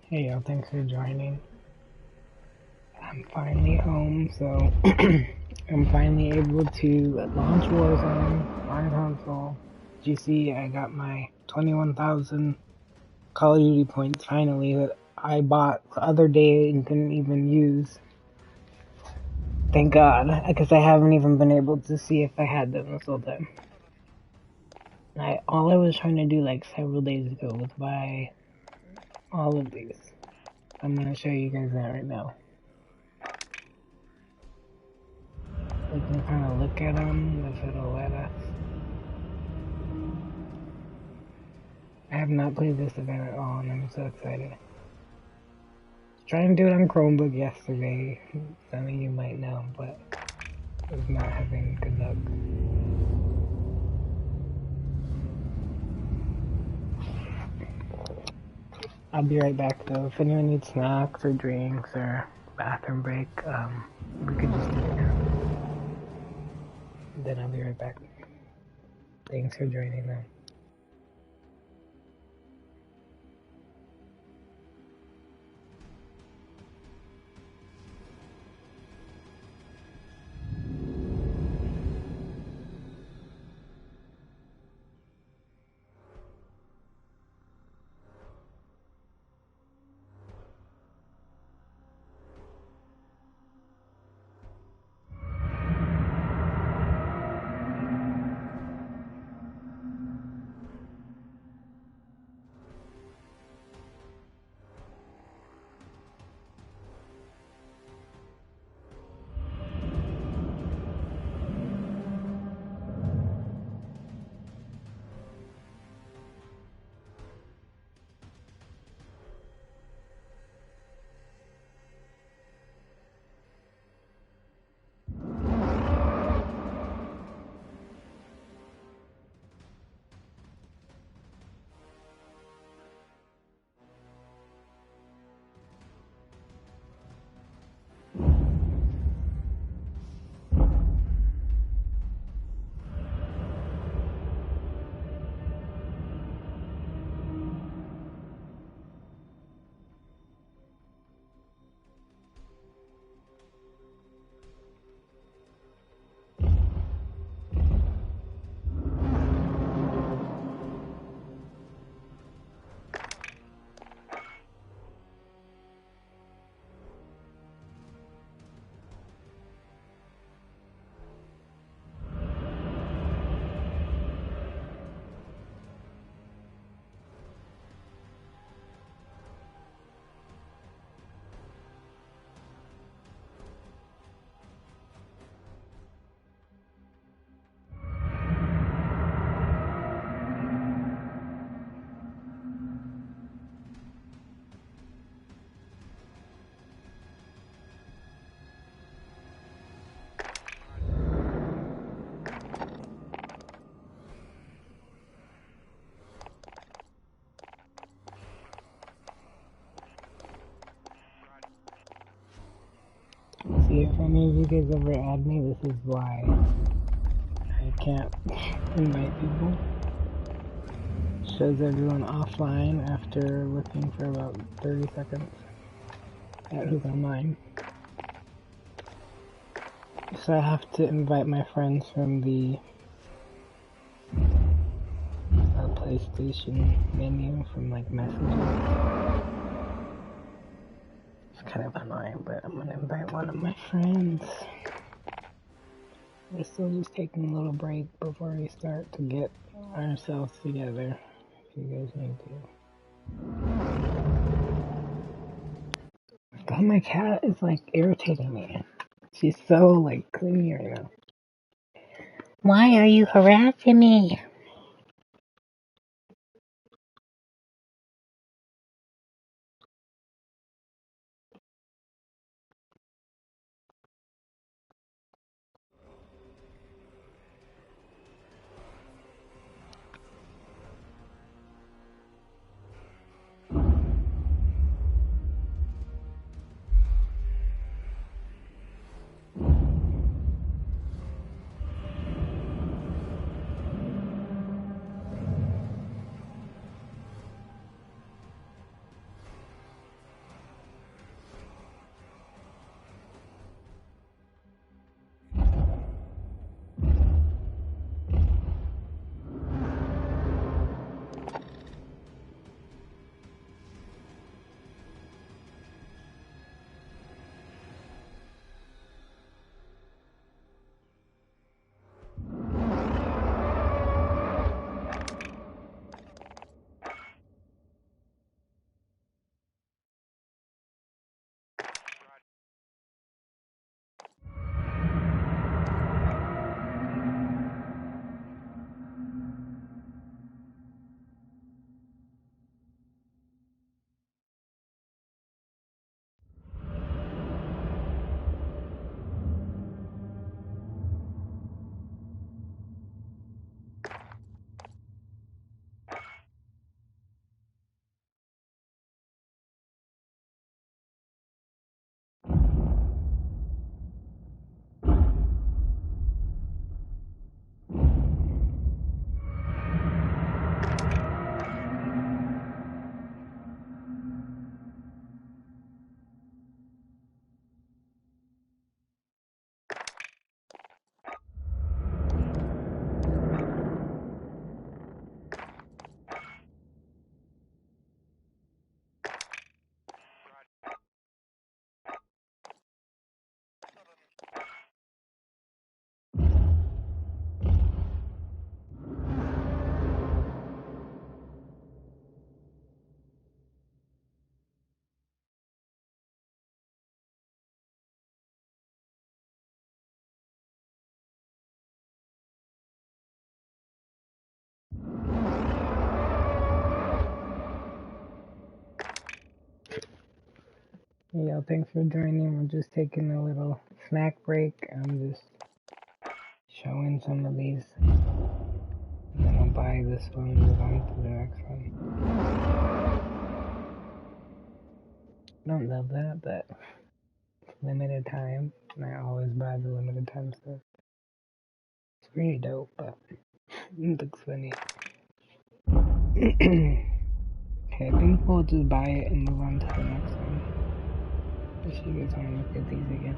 Hey y'all, thanks for joining. I'm finally home, so I'm finally able to launch Warzone on console. As you see, I got my 21,000 Call of Duty points finally that I bought the other day and couldn't even use. Thank God, because I haven't even been able to see if I had them this whole time. All I was trying to do like several days ago was buy all of these. I'm gonna show you guys that right now. We can kind of look at them if it'll let us. I have not played this event at all, and I'm so excited. Trying to do it on Chromebook yesterday. Some of you might know, but I was not having good luck. I'll be right back though. If anyone needs snacks or drinks or bathroom break, we could just do it now. Then I'll be right back. Thanks for joining them. See, if any of you guys ever add me, this is why I can't invite people. Shows everyone offline after looking for about 30 seconds at who's online. So I have to invite my friends from the PlayStation menu from like messages. It's kind of annoying, but I'm gonna invite one of my friends. We're still just taking a little break before we start to get ourselves together. If you guys need to. God, my cat is like irritating me. She's so like clingy right now. Why are you harassing me? Yo, thanks for joining. We're just taking a little snack break. I'm just showing some of these. And then I'll buy this one and move on to the next one. I don't love that, but it's limited time. And I always buy the limited time stuff. It's pretty dope, but it looks funny. Okay, I think we'll just buy it and move on to the next one. If you guys want to look at these again.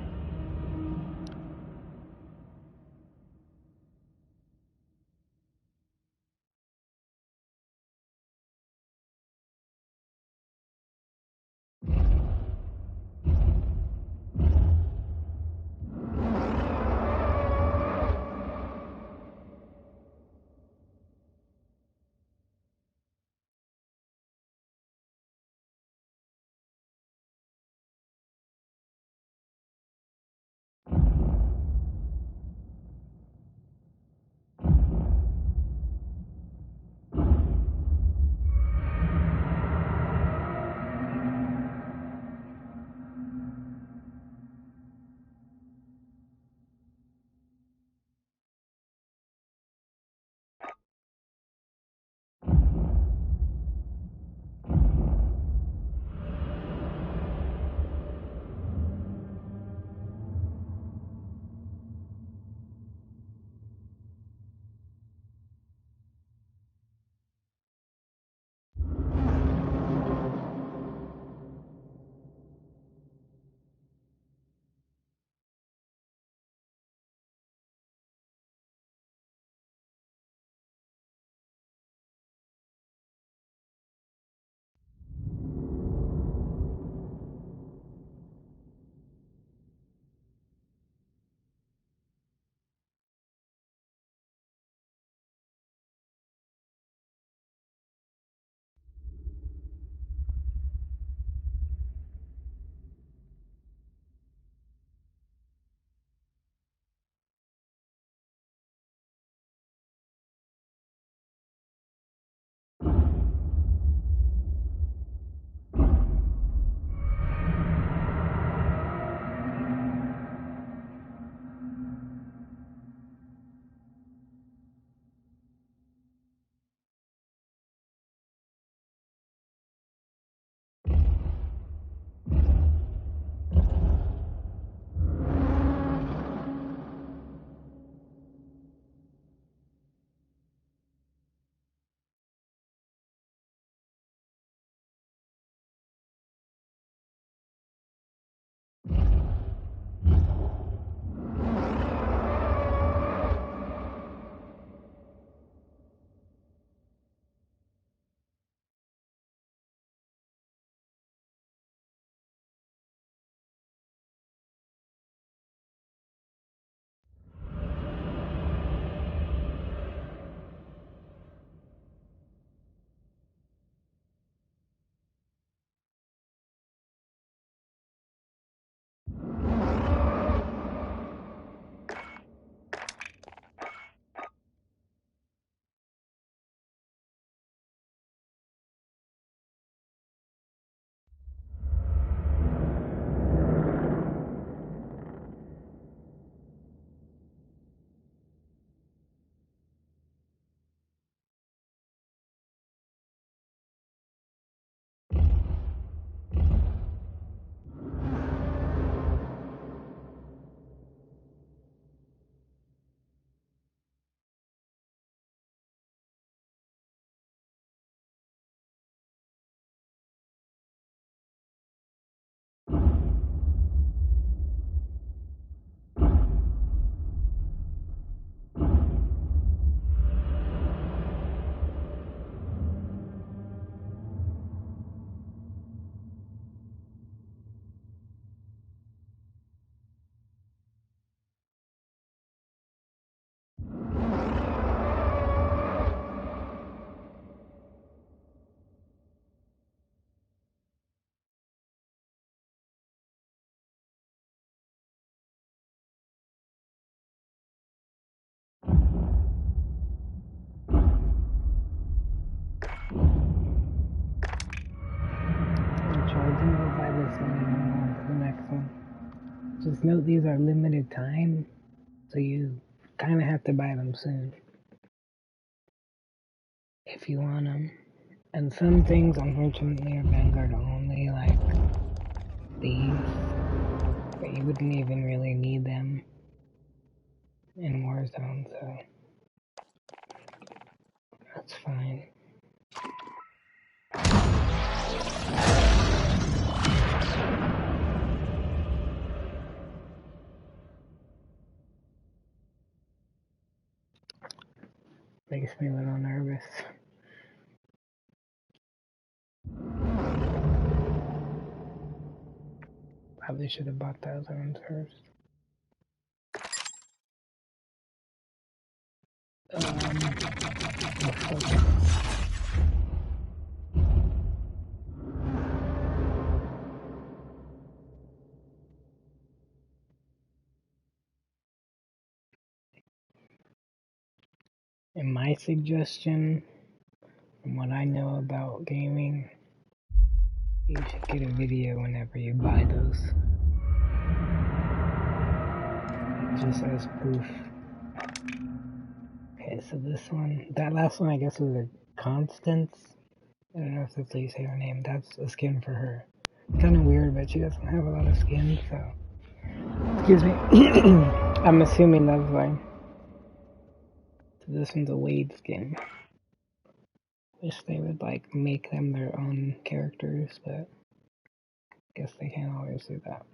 Just note these are limited time, so you kind of have to buy them soon if you want them. And some things, unfortunately, are Vanguard only, like these, but you wouldn't even really need them in Warzone, so that's fine. Makes me a little nervous. Probably should have bought the other ones first. And my suggestion, from what I know about gaming, you should get a video whenever you buy those. Just as proof. Okay, so this one, that last one I guess was a Constance. I don't know if that's how you say her name. That's a skin for her. It's kind of weird, but she doesn't have a lot of skin, so. Excuse me. I'm assuming that's why. So this one's a Wade skin. Wish they would like make them their own characters, but I guess they can't always do that.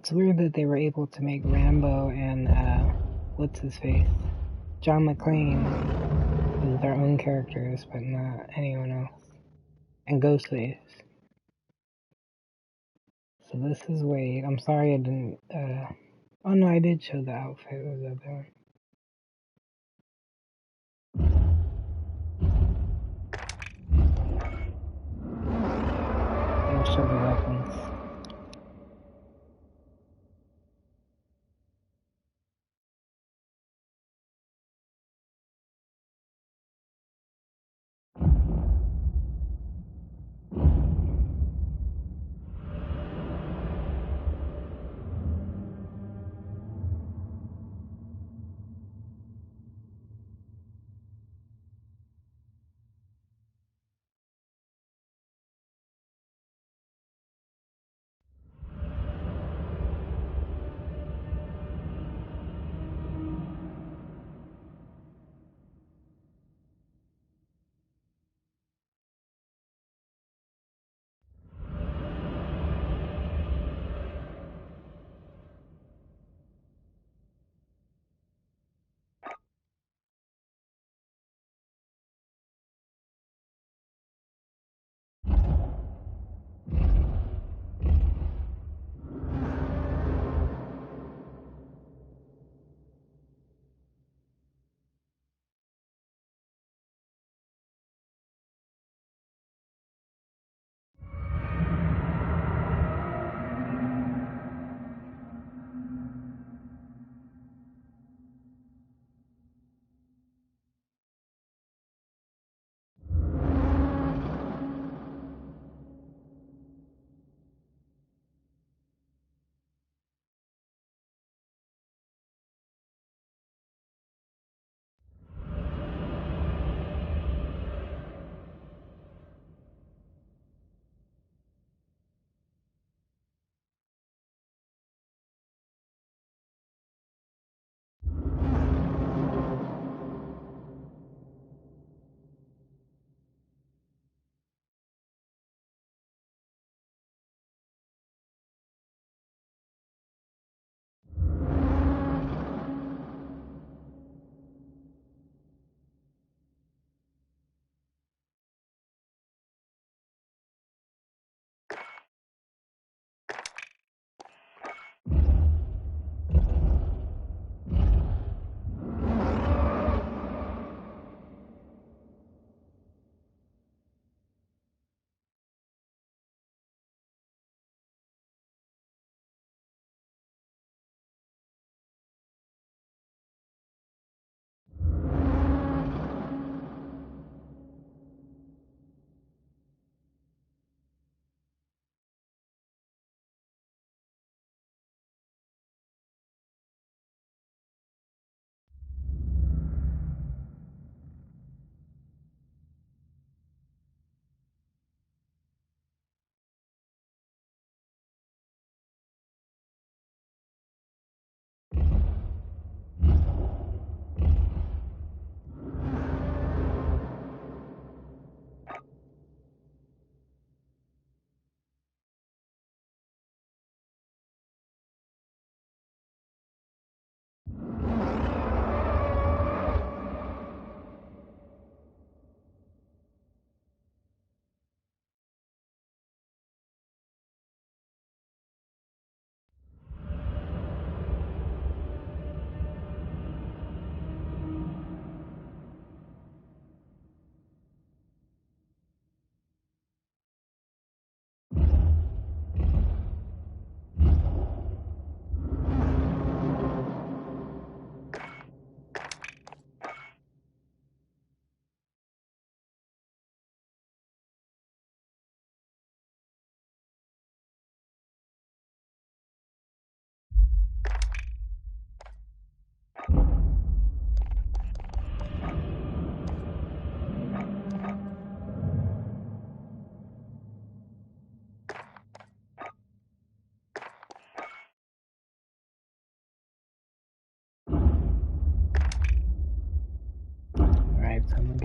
It's weird that they were able to make Rambo and what's his face? John McClane as their own characters, but not anyone else. And Ghostface. So this is Wade. I'm sorry I didn't oh no, I did show the outfit of the other one. I'll show the weapons.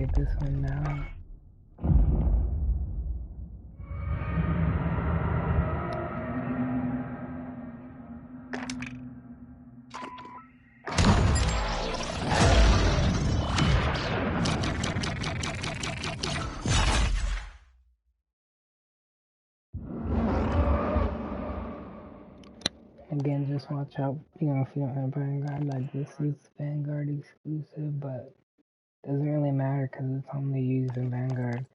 get this one now. Again, just watch out, if you don't have Vanguard, like this is Vanguard exclusive, but doesn't really matter because it's only used in Vanguard.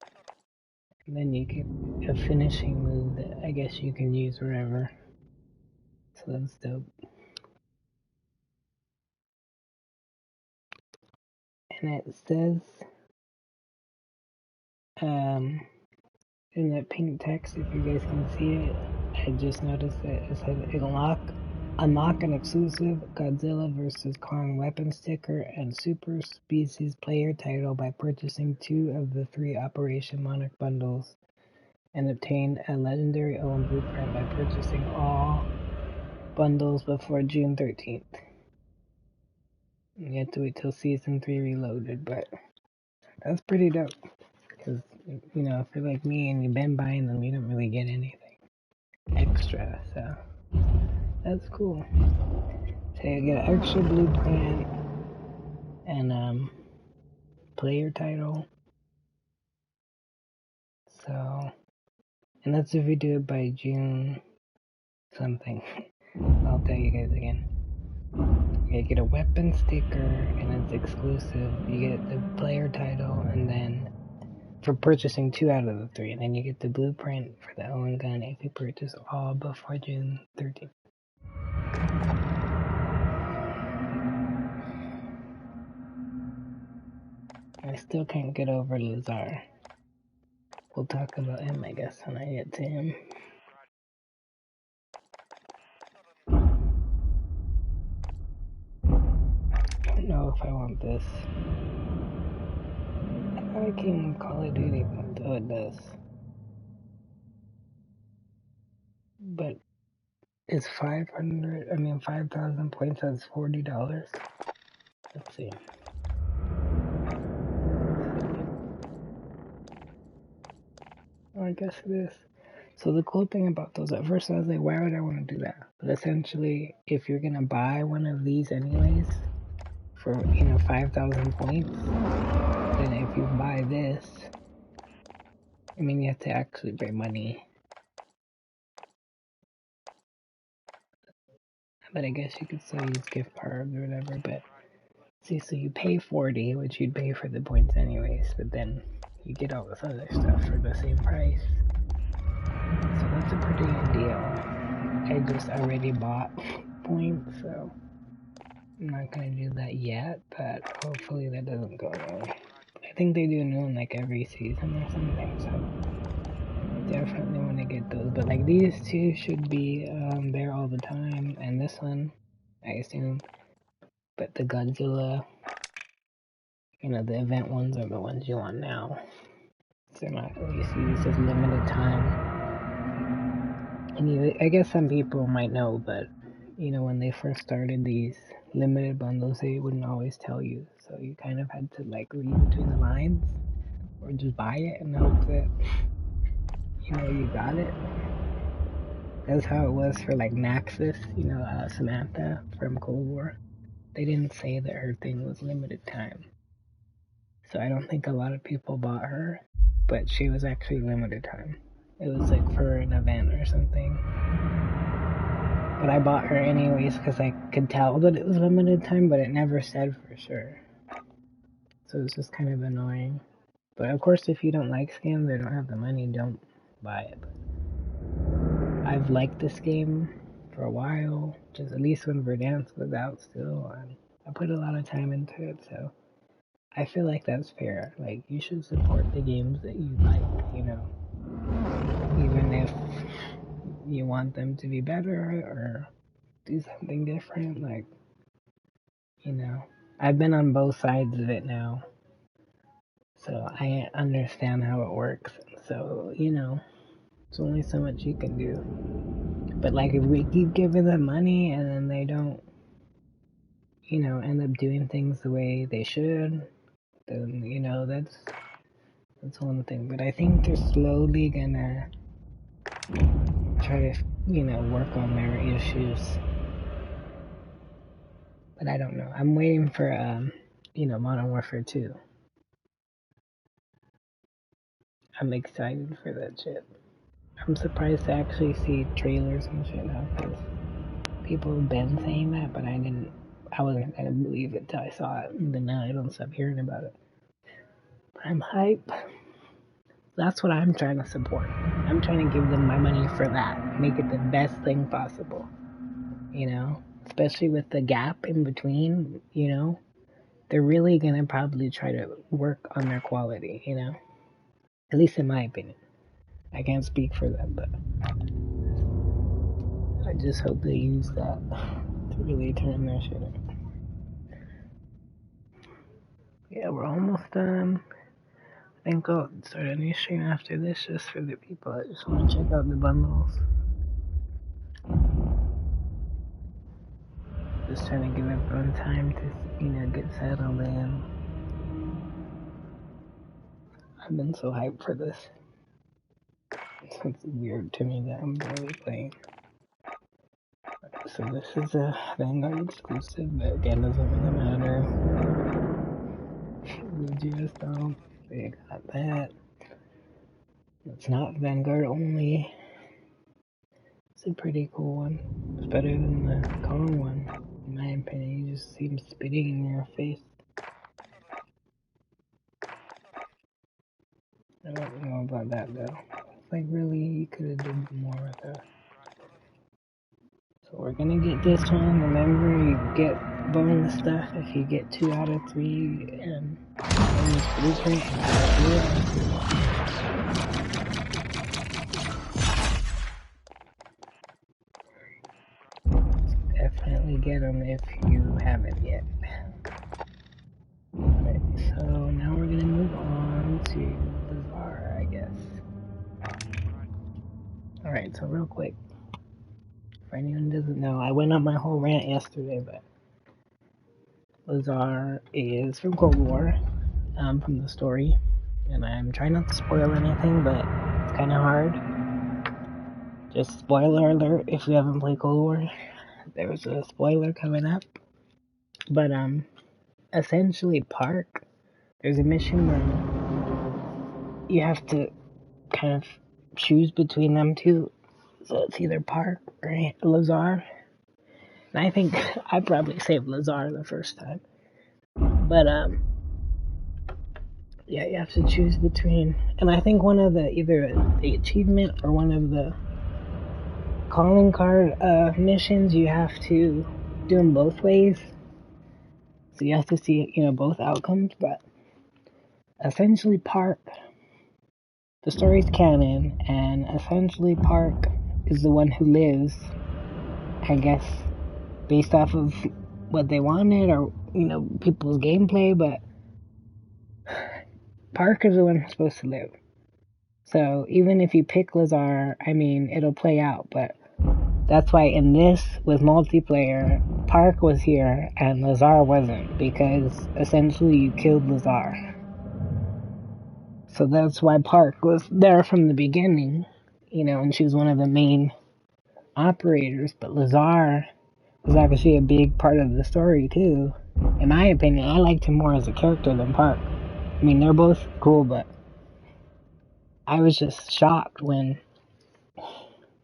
And then you get a finishing move that I guess you can use wherever. So that's dope. And it says, in that pink text, if you guys can see it, I just noticed that it said unlock an exclusive Godzilla vs. Kong weapon sticker and super species player title by purchasing 2 of the 3 Operation Monarch bundles, and obtain a legendary owned blueprint by purchasing all bundles before June 13th. You have to wait till Season 3 Reloaded, but that's pretty dope. Because, if you're like me and you've been buying them, you don't really get anything extra, so that's cool. So you get an extra blueprint and player title. So, and that's if you do it by June something. I'll tell you guys again. You get a weapon sticker and it's exclusive. You get the player title, and then for purchasing 2 out of the 3, and then you get the blueprint for the Owen gun if you purchase all before June 13th. I still can't get over Lazar. We'll talk about him, I guess, when I get to him. I don't know if I want this. I thought it came with Call of Duty, but it does. But it's 5,000 points, that's $40. Let's see. Oh, I guess it is. So the cool thing about those, at first I was like, why would I want to do that? But essentially, if you're gonna buy one of these anyways, for 5,000 points, then if you buy this, you have to actually pay money. But I guess you could still use gift cards or whatever, but see, so you pay 40, which you'd pay for the points anyways, but then you get all this other stuff for the same price. So that's a pretty good deal. I just already bought points, so I'm not gonna do that yet, but hopefully that doesn't go away. I think they do a new one like every season or something, so definitely want to get those. But like these 2 should be there all the time, and this one, I assume. But the Godzilla, the event ones are the ones you want now. They're not really used as limited time. And I guess some people might know, but when they first started these limited bundles, they wouldn't always tell you. So you kind of had to like read between the lines, or just buy it and hope that you got it. That's how it was for like Naxxus, Samantha from Cold War. They didn't say that her thing was limited time. So I don't think a lot of people bought her, but she was actually limited time. It was like for an event or something. But I bought her anyways because I could tell that it was limited time, but it never said for sure. So it's just kind of annoying. But of course, if you don't like scams or don't have the money, don't buy it. But I've liked this game for a while, just at least when Verdansk was out still, and I put a lot of time into it, so I feel like that's fair. Like, you should support the games that you like, even if you want them to be better or do something different, like, I've been on both sides of it now, so I understand how it works, so, it's only so much you can do. But like, if we keep giving them money and then they don't, end up doing things the way they should, then that's one thing. But I think they're slowly gonna try to work on their issues. But I don't know. I'm waiting for Modern Warfare 2. I'm excited for that shit. I'm surprised to actually see trailers and shit now, because people have been saying that, but I wasn't gonna believe it till I saw it, and then now I don't stop hearing about it. But I'm hype. That's what I'm trying to support. I'm trying to give them my money for that. Make it the best thing possible. Especially with the gap in between, they're really gonna probably try to work on their quality, At least in my opinion. I can't speak for them, but I just hope they use that to really turn their shit up. Yeah, we're almost done. I think I'll start a new stream after this just for the people that just want to check out the bundles. Just trying to give everyone time to, get settled in. I've been so hyped for this. It's weird to me that I'm barely playing. So this is a Vanguard exclusive, but again, doesn't really matter. The GS though, they got that. It's not Vanguard only. It's a pretty cool one. It's better than the Kong one, in my opinion. You just see him spitting in your face. I don't know about that though. It's like really, you could have done more with that. So we're gonna get this one. Remember, you get bonus stuff if you get 2 out of 3 and bonus blueprint. Definitely get them if you haven't yet. Alright, so now we're gonna move on to Bazaar, I guess. Alright, so real quick. For anyone who doesn't know, I went on my whole rant yesterday, but Lazar is from Cold War, from the story, and I'm trying not to spoil anything, but it's kind of hard. Just spoiler alert if you haven't played Cold War. There's a spoiler coming up, but essentially Park. There's a mission where you have to kind of choose between them two, so it's either Park or Lazar. And I think I probably saved Lazar the first time. But, yeah, you have to choose between. And I think one of either the achievement or one of the calling card missions, you have to do them both ways. So you have to see, both outcomes. But essentially, Park, the story's canon, and essentially, Park is the one who lives, I guess, based off of what they wanted or, people's gameplay, but Park is the one who's supposed to live. So even if you pick Lazar, I mean, it'll play out, but that's why in this, with multiplayer, Park was here and Lazar wasn't, because essentially you killed Lazar. So that's why Park was there from the beginning, and she was one of the main operators, but Lazar was actually a big part of the story too. In my opinion, I liked him more as a character than Park. I mean, they're both cool, but I was just shocked when,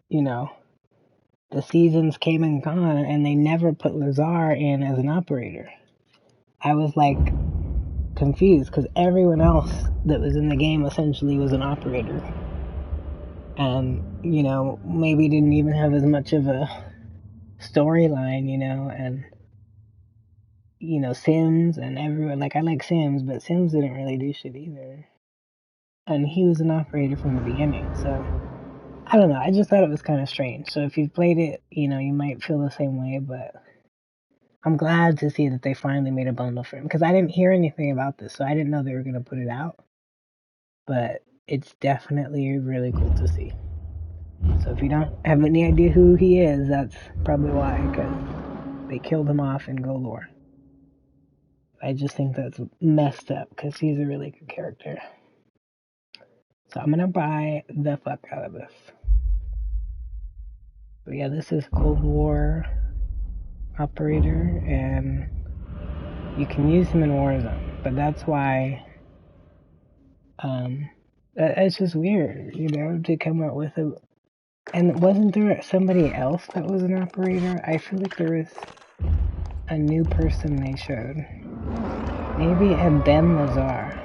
the seasons came and gone and they never put Lazar in as an operator. I was like confused because everyone else that was in the game essentially was an operator. And, maybe didn't even have as much of a storyline, and Sims and everyone, like I like Sims, but Sims didn't really do shit either. And he was an operator from the beginning, so I don't know, I just thought it was kind of strange. So if you've played it, you might feel the same way, but I'm glad to see that they finally made a bundle for him, because I didn't hear anything about this, so I didn't know they were going to put it out. But it's definitely really cool to see. So if you don't have any idea who he is, that's probably why, because they killed him off in Cold War. I just think that's messed up because he's a really good character. So I'm gonna buy the fuck out of this. But yeah, this is Cold War operator, and you can use him in Warzone. But that's why, it's just weird, to come up with a. And wasn't there somebody else that was an operator? I feel like there was a new person they showed. Maybe it had been Lazar.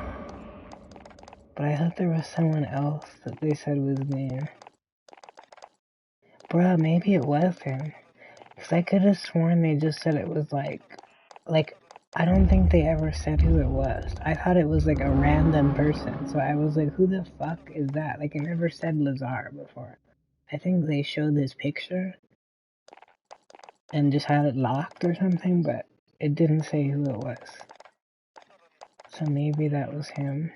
But I thought there was someone else that they said was there. Bruh, maybe it was him. Because I could have sworn they just said it was like, I don't think they ever said who it was. I thought it was like a random person. So I was like, who the fuck is that? Like, it never said Lazar before. I think they showed his picture and just had it locked or something, but it didn't say who it was. So maybe that was him.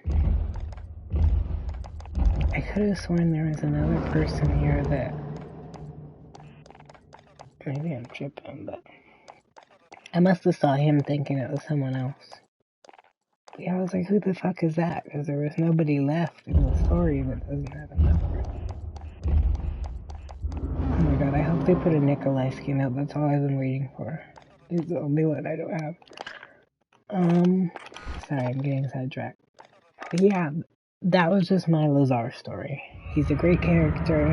I could have sworn there was another person here that... Maybe I'm tripping, but... I must have saw him thinking it was someone else. But yeah, I was like, who the fuck is that? Because there was nobody left in the story that doesn't have a number. Oh my god, I hope they put a Nikolai skin out. That's all I've been waiting for. It's the only one I don't have. Sorry, I'm getting sidetracked. But yeah, that was just my Lazar story. He's a great character.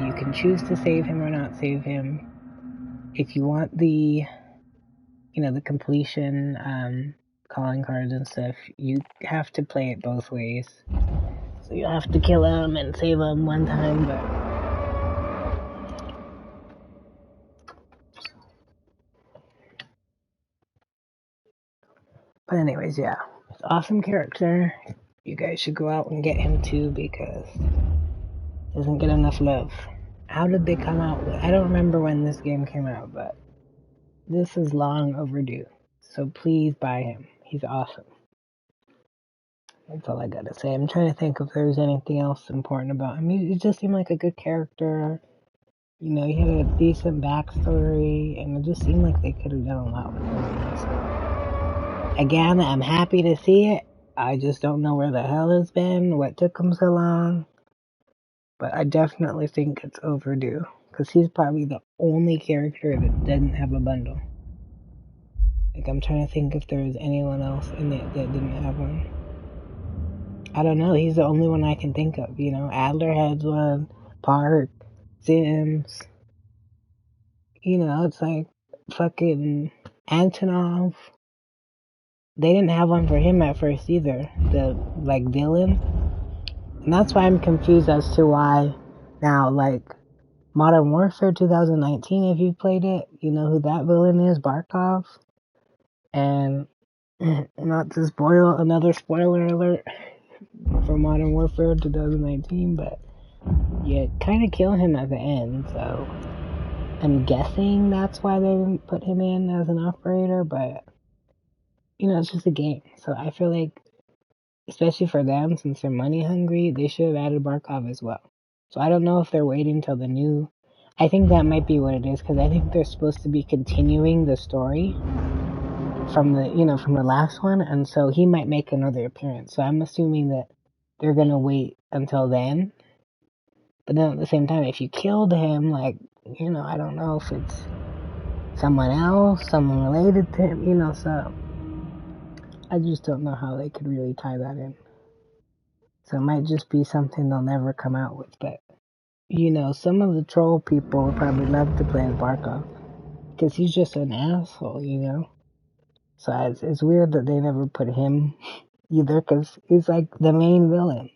You can choose to save him or not save him. If you want the, the completion, calling cards and stuff, you have to play it both ways. So you have to kill him and save him one time, But anyways, yeah. It's an awesome character. You guys should go out and get him too because he doesn't get enough love. How did they come out with... I don't remember when this game came out, but this is long overdue. So please buy him. He's awesome. That's all I gotta say. I'm trying to think if there's anything else important about him. He just seemed like a good character. He had a decent backstory, and it just seemed like they could have done a lot with him. So, again, I'm happy to see it. I just don't know where the hell it's been, what took him so long. But I definitely think it's overdue, because he's probably the only character that didn't have a bundle. Like, I'm trying to think if there was anyone else in it that didn't have one. I don't know, he's the only one I can think of, Adler has one, Park, Sims, it's like fucking Antonov. They didn't have one for him at first either, the, villain. And that's why I'm confused as to why now, Modern Warfare 2019, if you played it, you know who that villain is, Barkov. And, not to spoil, another spoiler alert for Modern Warfare 2019, but you kind of kill him at the end, so I'm guessing that's why they didn't put him in as an operator, but, it's just a game. So I feel like, especially for them, since they're money hungry, they should have added Barkov as well. So I don't know if they're waiting till the new... I think that might be what it is, because I think they're supposed to be continuing the story from the last one, and so he might make another appearance. So I'm assuming that they're gonna wait until then. But then at the same time, if you killed him, I don't know if it's someone else, someone related to him, so I just don't know how they could really tie that in. So it might just be something they'll never come out with, but some of the troll people would probably love to play as Barkov, because he's just an asshole, So it's weird that they never put him either, because he's like the main villain,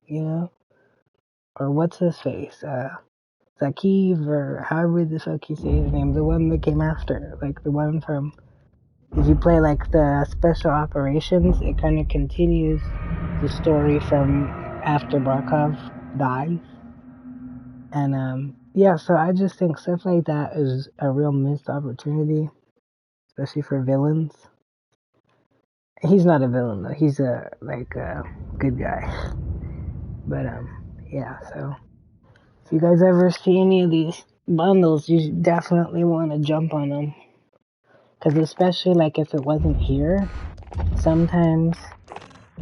Or what's his face? Zakiv, or however the fuck you say his name, the one that came after, the one from... If you play the special operations, it kind of continues the story from after Barkov dies. And yeah, so I just think stuff like that is a real missed opportunity, especially for villains. He's not a villain though, he's a good guy. But yeah, so if you guys ever see any of these bundles, you definitely want to jump on them. Because especially if it wasn't here, sometimes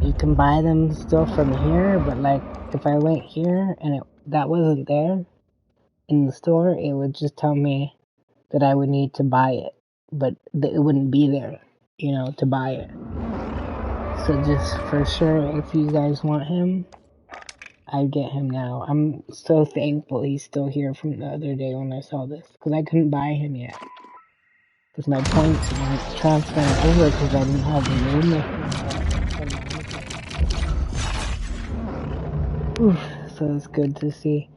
you can buy them still from here, but like if I went here and that wasn't there in the store, it would just tell me that I would need to buy it, but it wouldn't be there, to buy it. So just for sure, if you guys want him, I'd get him now. I'm so thankful he's still here from the other day when I saw this, because I couldn't buy him yet. Because my points weren't transferring over because I didn't have the name. Oof, so it's good to see.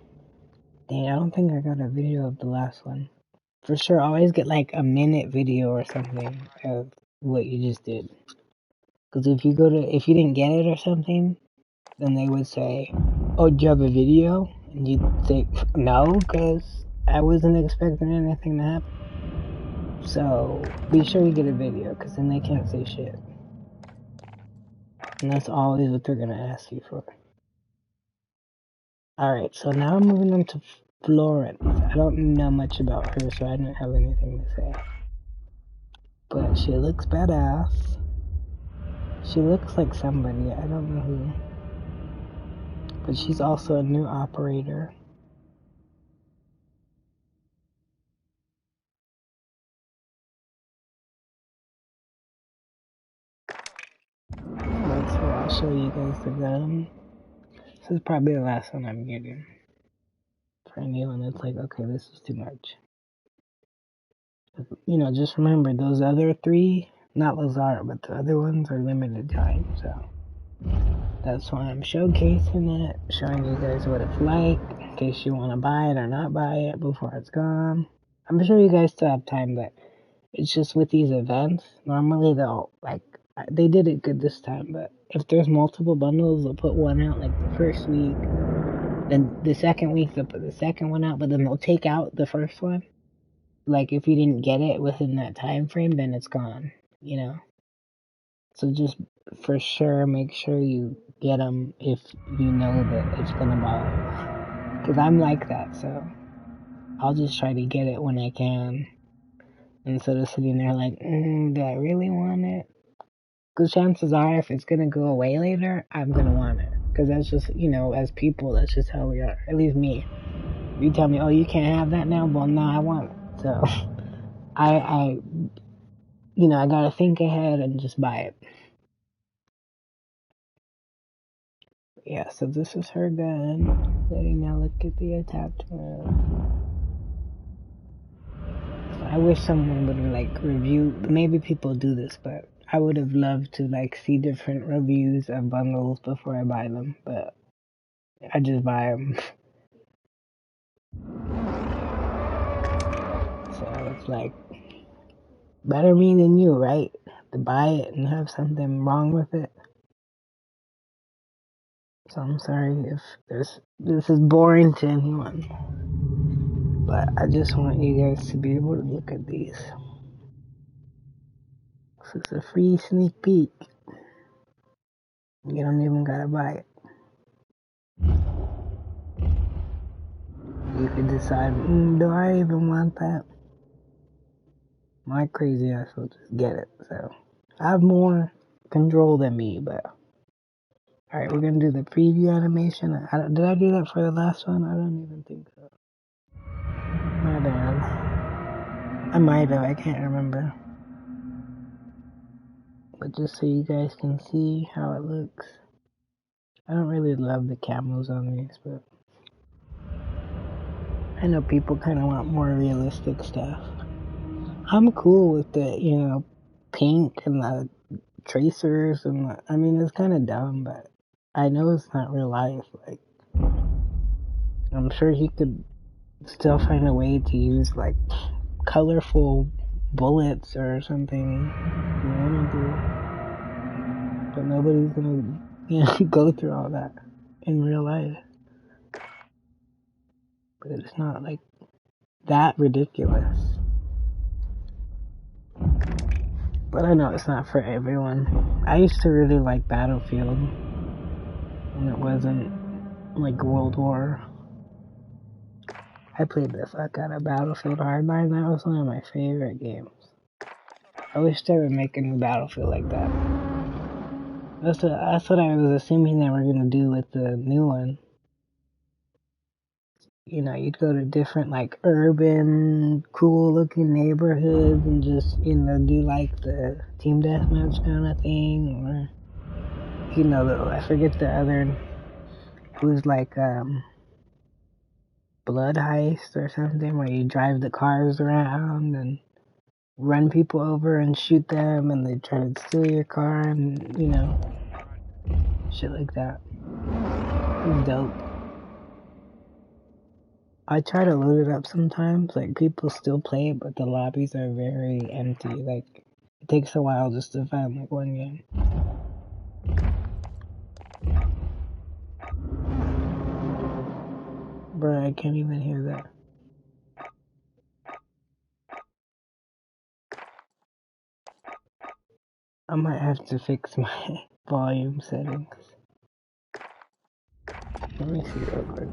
Dang, I don't think I got a video of the last one. For sure, always get like a minute video or something of what you just did. Because if you didn't get it or something, then they would say, "Oh, do you have a video?" And you'd say, "No, because I wasn't expecting anything to happen." So be sure you get a video, because then they can't say shit. And that's always what they're gonna ask you for. Alright, so now I'm moving on to Florence. I don't know much about her, so I don't have anything to say. But she looks badass. She looks like somebody, I don't know who. But she's also a new operator. That's where I'll show you guys the gun. This is probably the last one I'm getting. For anyone that's like, okay, this is too much. Just remember, those other three, not Lazar, but the other ones are limited time, so. That's why I'm showcasing it, showing you guys what it's like, in case you want to buy it or not buy it before it's gone. I'm sure you guys still have time, but it's just with these events, normally they did it good this time, but if there's multiple bundles, they'll put one out like the first week, then the second week they'll put the second one out, but then they'll take out the first one. Like if you didn't get it within that time frame, then it's gone, So just for sure, make sure you get them if you know that it's gonna buy. Because I'm like that, so I'll just try to get it when I can. Instead of sitting there like, do I really want it? Because chances are, if it's gonna go away later, I'm gonna want it. Because that's just, as people, that's just how we are. At least me. You tell me, oh, you can't have that now? Well, no, I want it. So, I gotta think ahead and just buy it. Yeah, so this is her gun. Letting now look at the attachment. I wish someone would review. Maybe people do this, but I would have loved to see different reviews of bundles before I buy them. But I just buy them. So it's better me than you, right? To buy it and have something wrong with it. So I'm sorry if this is boring to anyone. But I just want you guys to be able to look at these. This is a free sneak peek. You don't even gotta buy it. You can decide, do I even want that? My crazy ass will just get it, so. I have more control than me, but. Alright, we're gonna do the preview animation. Did I do that for the last one? I don't even think so. My bad. I might have, I can't remember. But just so you guys can see how it looks. I don't really love the camos on these, but I know people kind of want more realistic stuff. I'm cool with the, pink and the tracers and it's kind of dumb, but I know it's not real life. I'm sure he could still find a way to use colorful bullets or something if you wanted to, but nobody's gonna go through all that in real life. But it's not that ridiculous. But I know it's not for everyone. I used to really like Battlefield when it wasn't World War. I played the fuck out of Battlefield Hardline. That was one of my favorite games. I wish they would make a new Battlefield like that. That's what I was assuming they were gonna do with the new one. You know, you'd go to different like urban, cool looking neighborhoods and just, you know, do like the team deathmatch kind of thing, or you know, I forget the other. It was like blood heist or something where you drive the cars around and run people over and shoot them, and they try to steal your car, and you know, shit like that. It's dope. I try to load it up sometimes, like people still play it, but the lobbies are very empty. Like it takes a while just to find like one game. Bruh, I can't even hear that. I might have to fix my volume settings. Let me see real quick.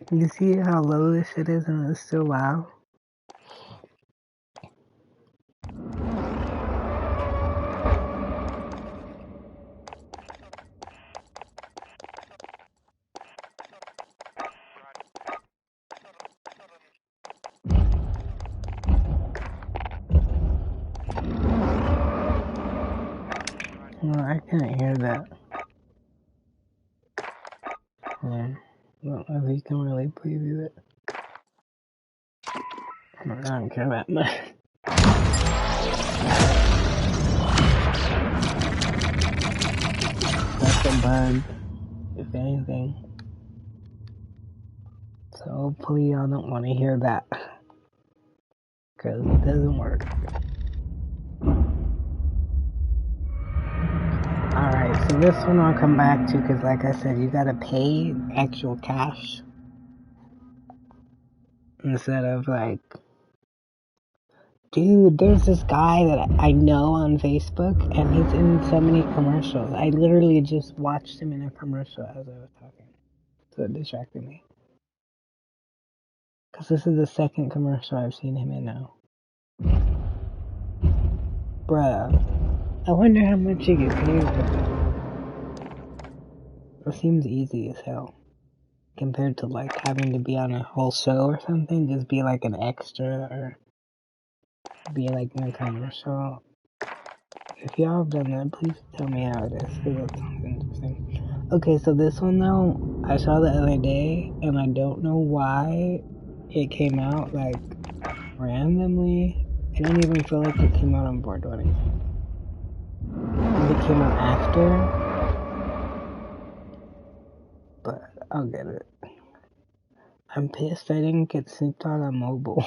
You see how low this shit is and it's still loud? No, I can't hear that. Yeah. I don't know if you can really preview it. I don't care that much. That's a bug, if anything. So hopefully y'all don't want to hear that. Because it doesn't work. Alright, so this one I'll come back to because like I said, you gotta pay actual cash. Instead of like... Dude, there's this guy that I know on Facebook and he's in so many commercials. I literally just watched him in a commercial as I was talking. So it distracted me. Because this is the second commercial I've seen him in now. Bruh. I wonder how much you get paid for that. It seems easy as hell. Compared to like having to be on a whole show or something. Just be like an extra or be like in a commercial. If y'all have done that, please tell me how it is. Because that sounds interesting. Okay, so this one though, I saw the other day. And I don't know why it came out like randomly. I don't even feel like it came out on board or anything. It came out after, but I'll get it. I'm pissed I didn't get Snoop Dogg on mobile.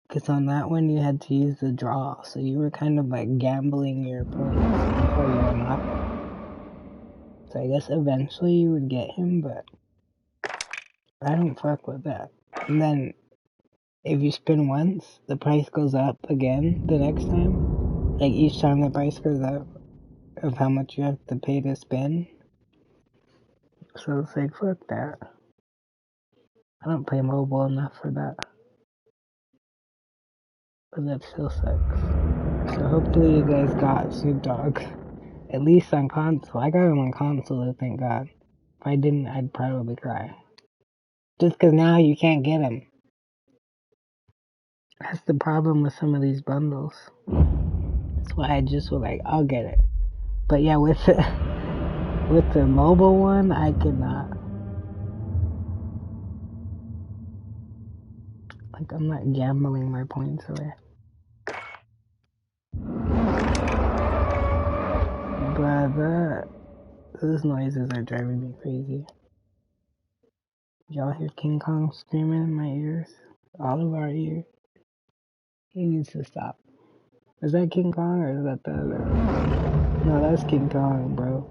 Because on that one you had to use the draw, so you were kind of like gambling your points before you unlocked it. So I guess eventually you would get him, but I don't fuck with that. And then if you spin once, the price goes up again the next time. Like each time the price goes up of how much you have to pay to spin. So it's like, fuck that. I don't play mobile enough for that. But that still sucks. So hopefully you guys got Snoop Dogg. At least on console. I got him on console, thank God. If I didn't, I'd probably cry. Just cause now you can't get him. That's the problem with some of these bundles. That's why I just was like, I'll get it. But yeah, with the mobile one, I cannot. Like, I'm not gambling my points away. Bruh, those noises are driving me crazy. Y'all hear King Kong screaming in my ears? All of our ears. He needs to stop. Is that King Kong or is that the other one? No, that's King Kong, bro.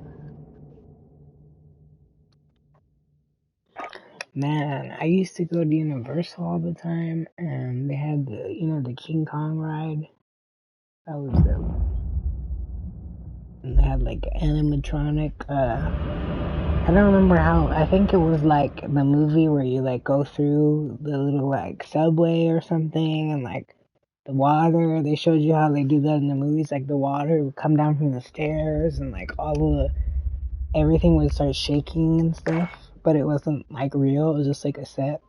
Man, I used to go to Universal all the time, and they had the, you know, the King Kong ride. That was dope. And they had like animatronic, I don't remember how. I think it was like the movie where you like go through the little like subway or something, and like the water. They showed you how they do that in the movies. Like the water would come down from the stairs, and like all of the everything would start shaking and stuff. But it wasn't like real. It was just like a set.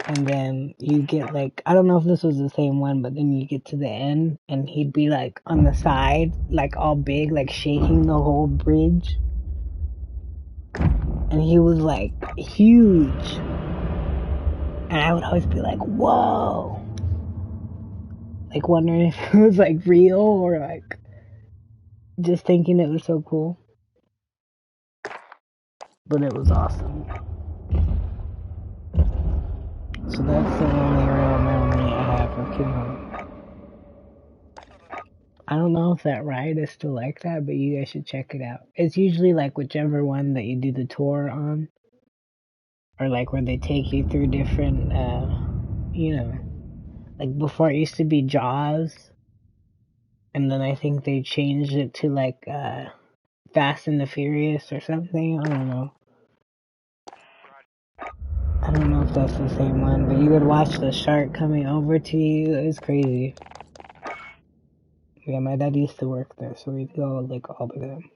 And then you get like, I don't know if this was the same one, but then you get to the end, and he'd be like on the side, like all big, like shaking the whole bridge. And he was like huge. And I would always be like, whoa. Like wondering if it was like real or like just thinking it was so cool. But it was awesome. So that's the only real memory I have of Kid Home. I don't know if that ride is still like that, but you guys should check it out. It's usually like whichever one that you do the tour on, or like where they take you through different, you know, like before it used to be Jaws, and then I think they changed it to like Fast and the Furious or something. I don't know. I don't know if that's the same one, but you would watch the shark coming over to you. It was crazy. Yeah, my dad used to work there, so we'd go like all the time.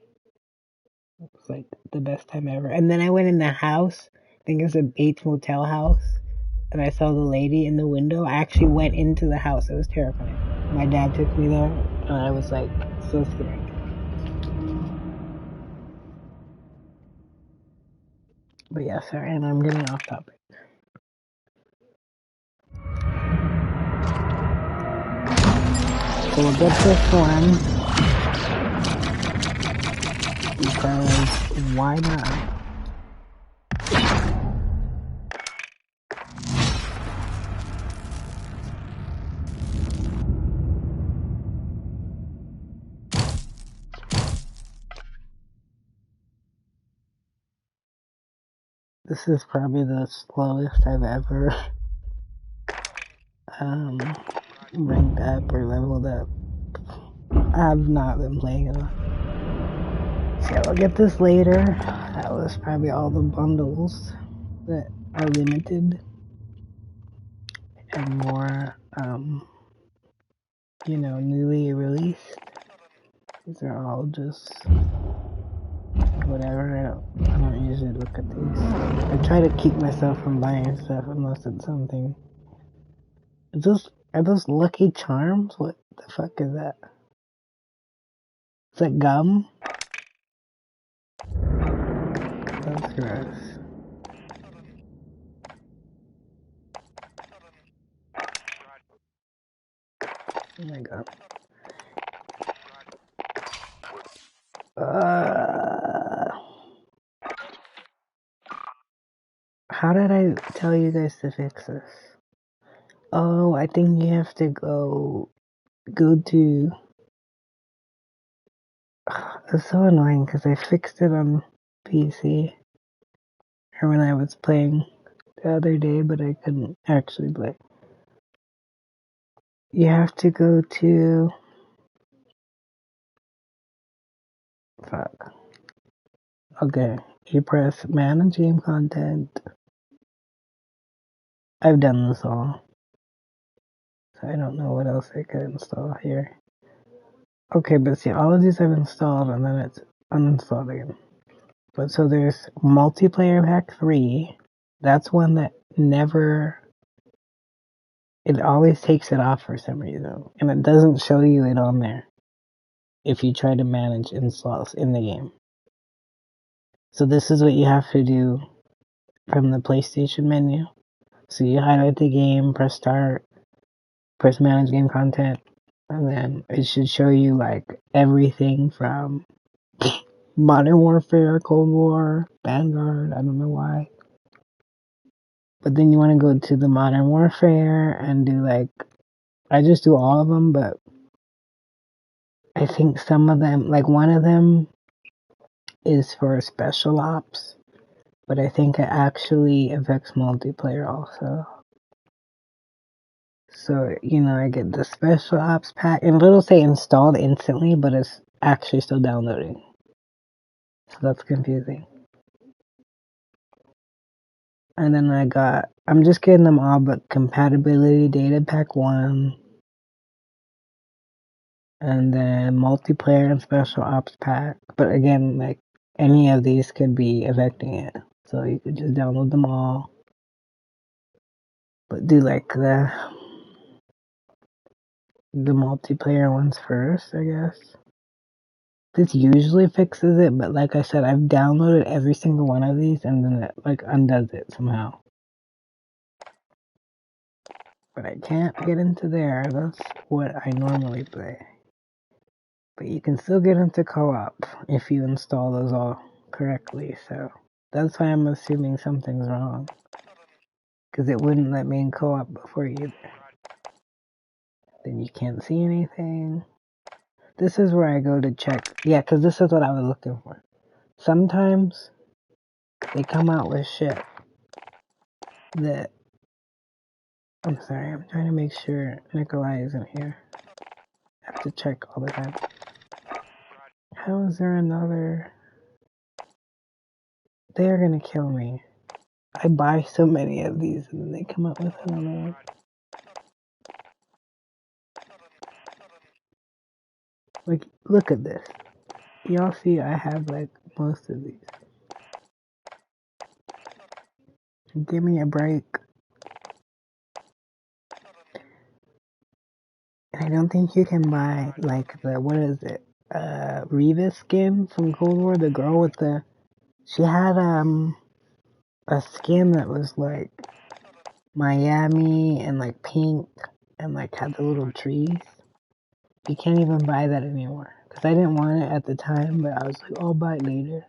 It was like the best time ever. And then I went in the house. I think it's a Bates Motel house. And I saw the lady in the window. I actually went into the house. It was terrifying. My dad took me there, and I was like so scared. But yeah, sorry, and I'm getting off topic. So we'll get this one because why not? This is probably the slowest I've ever ranked up or leveled up. I have not been playing enough. So I'll get this later. That was probably all the bundles that are limited and more, newly released. These are all just whatever. I don't usually look at these. I try to keep myself from buying stuff unless it's something. Are those Lucky Charms? What the fuck is that? Is that gum? That's gross. Oh my god. How did I tell you guys to fix this? Oh, I think you have to go to. It's so annoying because I fixed it on PC or when I was playing the other day, but I couldn't actually play. You have to go to. Fuck. Okay. You press manage game content. I've done this all. So I don't know what else I could install here. Okay, but see, all of these I've installed and then it's uninstalled again. But so there's Multiplayer Pack 3. That's one that never. It always takes it off for some reason. And it doesn't show you it on there if you try to manage installs in the game. So this is what you have to do from the PlayStation menu. So you highlight the game, press start, press manage game content, and then it should show you like everything from Modern Warfare, Cold War, Vanguard, I don't know why. But then you want to go to the Modern Warfare and do like, I just do all of them, but I think some of them, like one of them is for special ops, but I think it actually affects multiplayer also. So, I get the special ops pack, and it'll say installed instantly, but it's actually still downloading. So that's confusing. And then I'm just getting them all, but compatibility data pack 1, and then multiplayer and special ops pack. But again, like, any of these could be affecting it. So you could just download them all. But do like the multiplayer ones first, I guess. This usually fixes it, but like I said, I've downloaded every single one of these and then it like undoes it somehow. But I can't get into there. That's what I normally play. But you can still get into co-op if you install those all correctly, so that's why I'm assuming something's wrong. Because it wouldn't let me in co-op before either. Then you can't see anything. This is where I go to check. Yeah, because this is what I was looking for. Sometimes they come out with shit that... I'm sorry, I'm trying to make sure Nikolai isn't here. I have to check all the time. How is there another... They are gonna kill me. I buy so many of these and then they come up with another one. Like, look at this. Y'all see I have like most of these. Give me a break. And I don't think you can buy like the, what is it? Reva skin from Cold War, the girl with the, she had a skin that was like Miami and like pink and like had the little trees. You can't even buy that anymore. Because I didn't want it at the time, but I was like, I'll buy it later.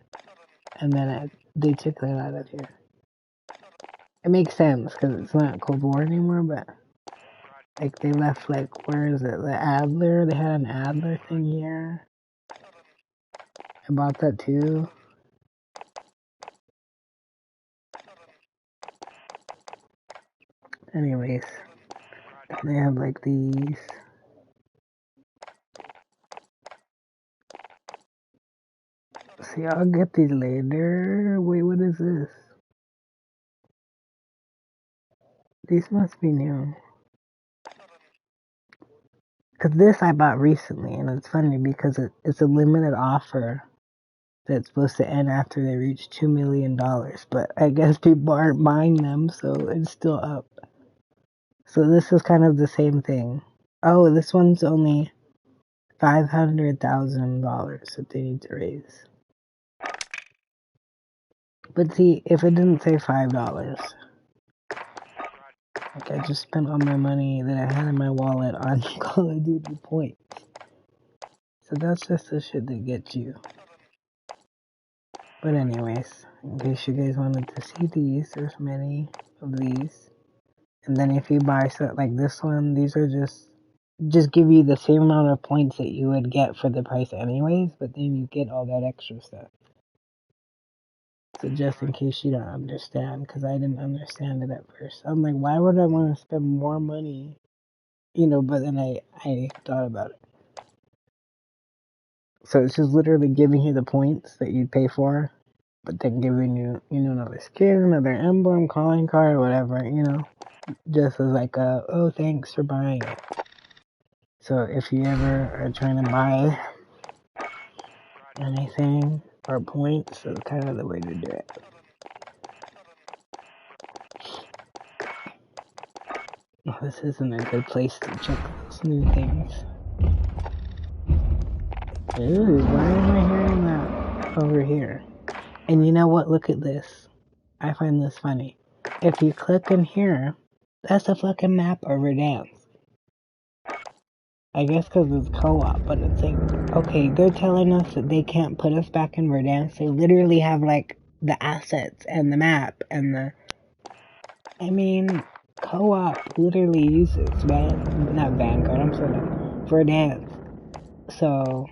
And then they took that out of here. It makes sense because it's not Cold War anymore, but like they left like, where is it? The Adler, they had an Adler thing here. I bought that too. Anyways, they have like these. See, I'll get these later. Wait, what is this? These must be new. Because this I bought recently, and it's funny because it's a limited offer that's supposed to end after they reach $2 million. But I guess people aren't buying them, so it's still up. So this is kind of the same thing. Oh, this one's only $500,000 that they need to raise. But see, if it didn't say $5, like I just spent all my money that I had in my wallet on Call of Duty points. So that's just the shit that gets you. But anyways, in case you guys wanted to see these, there's many of these. And then if you buy stuff like this one, these are just give you the same amount of points that you would get for the price anyways, but then you get all that extra stuff. So just in case you don't understand, because I didn't understand it at first. I'm like, why would I want to spend more money? You know, but then I thought about it. So it's just literally giving you the points that you'd pay for, but then giving you, another skin, another emblem, calling card, whatever, just as like a, oh, thanks for buying it. So if you ever are trying to buy anything or points, that's kind of the way to do it. Oh, this isn't a good place to check those new things. Ooh, why am I hearing that over here? And you know what? Look at this. I find this funny. If you click in here, that's a fucking map of Verdansk. I guess because it's co-op, but it's like, okay, they're telling us that they can't put us back in Verdansk. They literally have, like, the assets and the map and the... I mean, co-op literally uses not Vanguard, I'm sorry, Verdansk. So,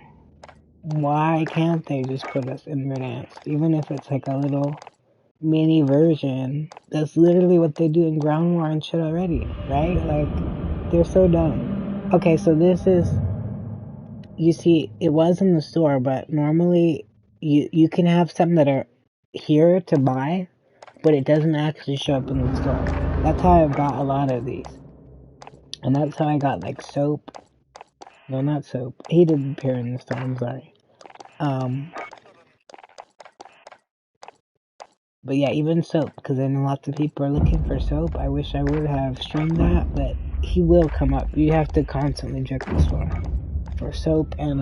why can't they just put us in Verdansk? Even if it's like a little mini version, that's literally what they do in Ground War and shit already, right? Like, they're so dumb. Okay, so this is, you see, it was in the store, but normally you can have some that are here to buy, but it doesn't actually show up in the store. That's how I've got a lot of these. And that's how I got, like, soap. No, not soap. He didn't appear in the store, I'm sorry. But yeah, even soap, because I know lots of people are looking for soap. I wish I would have streamed that, but he will come up. You have to constantly check the store for soap and,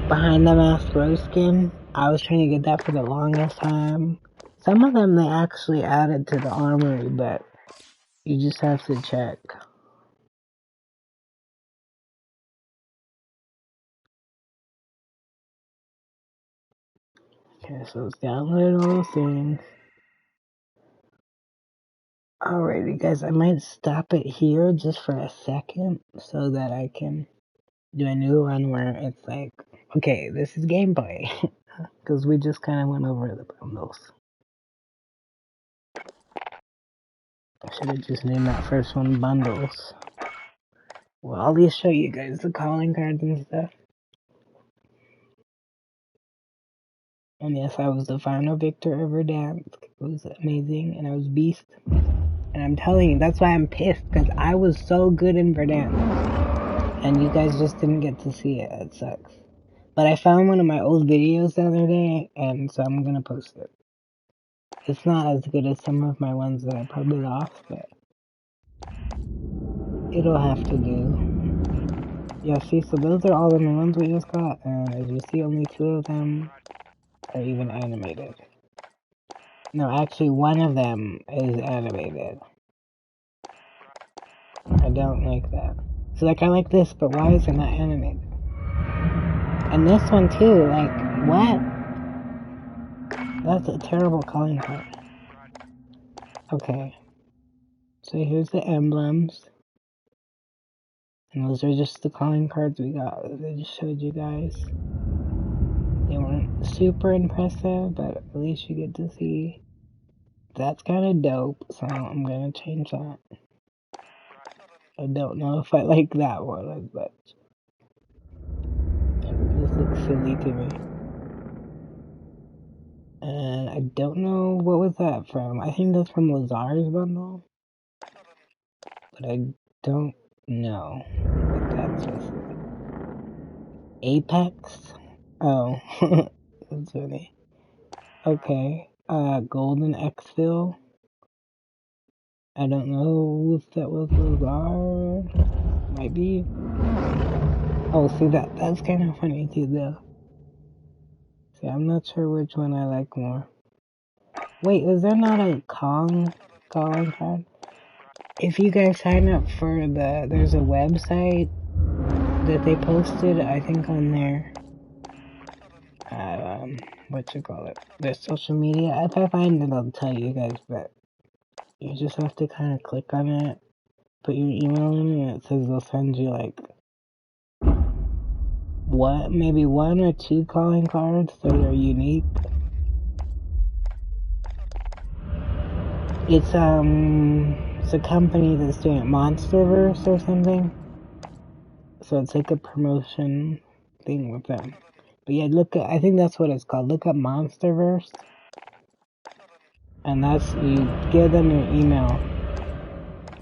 behind the mask rose skin. I was trying to get that for the longest time. Some of them they actually added to the armory, but you just have to check. Okay, so it's downloaded all those things. Alrighty guys, I might stop it here just for a second so that I can do a new run where it's like, okay, this is gameplay. Because we just kind of went over the bundles. I should have just named that first one bundles. Well, I'll just show you guys the calling cards and stuff. And yes, I was the final victor of Verdansk. It was amazing, and I was beast. And I'm telling you, that's why I'm pissed, because I was so good in Verdansk. And you guys just didn't get to see it. It sucks. But I found one of my old videos the other day, and so I'm gonna post it. It's not as good as some of my ones that I probably lost, but it'll have to do. Yeah, see, so those are all the new ones we just got, and as you see, only 2 of them are even animated. No, actually, one of them is animated. I don't like that. So, like, I like this, but why is it not animated? And this one, too, like, what? That's a terrible calling card. Okay. So, here's the emblems. And those are just the calling cards we got. I just showed you guys. They weren't super impressive, but at least you get to see. That's kind of dope, so I'm gonna change that. I don't know if I like that one as much. It just looks silly to me. And I don't know, what was that from? I think that's from Lazar's bundle. But I don't know what that's supposed to be. Apex? Oh, that's funny. Okay, Golden Exfil. I don't know if that was Lazar. Might be. Oh, see, that's kind of funny too, though. See, I'm not sure which one I like more. Wait, is there not a Kong calling card? If you guys sign up for there's a website that they posted, I think on their, their social media. If I find it, I'll tell you guys, but you just have to kind of click on it, put your email in, and it says they'll send you, like, maybe 1 or 2 calling cards that are unique. It's a company that's doing it, Monsterverse or something. So it's like a promotion thing with them. But yeah, I think that's what it's called. Look up Monsterverse. And you give them your email.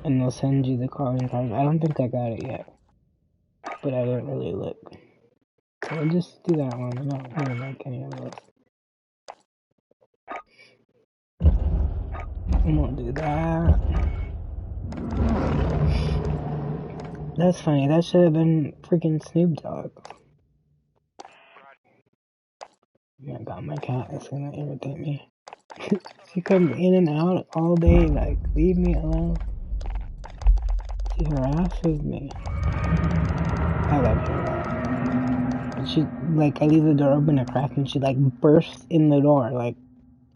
And they'll send you the calling cards. I don't think I got it yet. But I didn't really look. So we'll just do that one. I don't really like any of those. I won't do that. That's funny. That should have been freaking Snoop Dogg. Yeah, I got my cat. It's gonna irritate me. She comes in and out all day. Like, leave me alone. She harasses me. I love her. And she, like, I leave the door open a crack and she, like, bursts in the door. Like,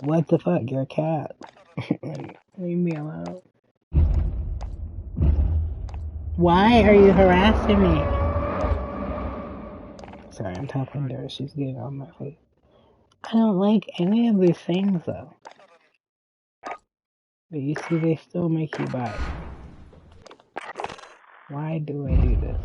what the fuck? You're a cat. Like, leave me alone. Why are you harassing me? Sorry, I'm talking to her. She's getting on my face. I don't like any of these things, though. But you see, they still make you buy it. Why do I do this?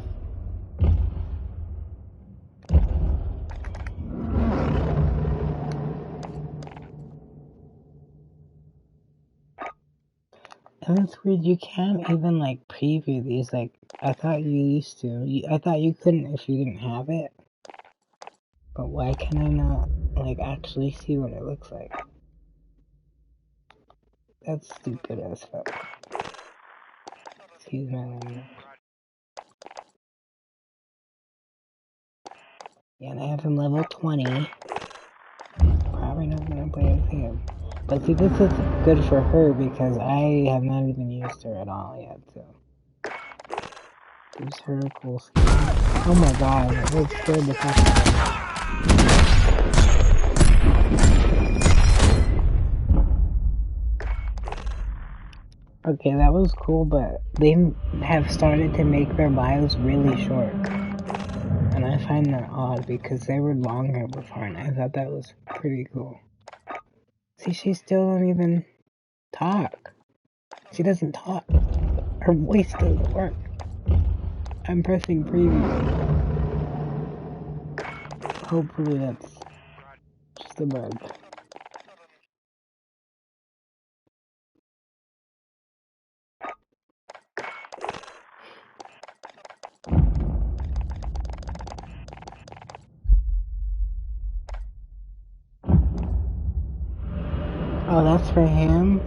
And it's weird, you can't even like preview these, like, I thought you used to. I thought you couldn't if you didn't have it. But why can I not, like, actually see what it looks like? That's stupid as fuck. Excuse my language. Yeah, and I have him level 20. Probably not gonna play with him. But see, this is good for her because I have not even used her at all yet, so. Gives her a cool skin. Oh my god, that scared the fuck out of me. Okay, that was cool, but they have started to make their bios really short. And I find that odd because they were longer before, and I thought that was pretty cool. See, she still don't even talk. She doesn't talk. Her voice doesn't work. I'm pressing preview. Hopefully that's just a bug. Oh, that's for him?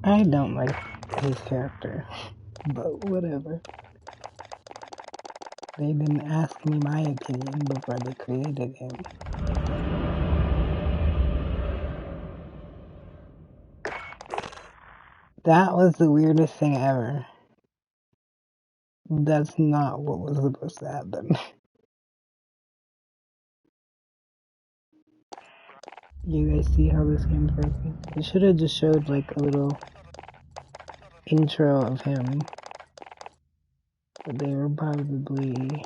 I don't like his character, but whatever. They didn't ask me my opinion before they created him. That was the weirdest thing ever. That's not what was supposed to happen. You guys see how this game's working? It should have just showed like a little intro of him. But they were probably...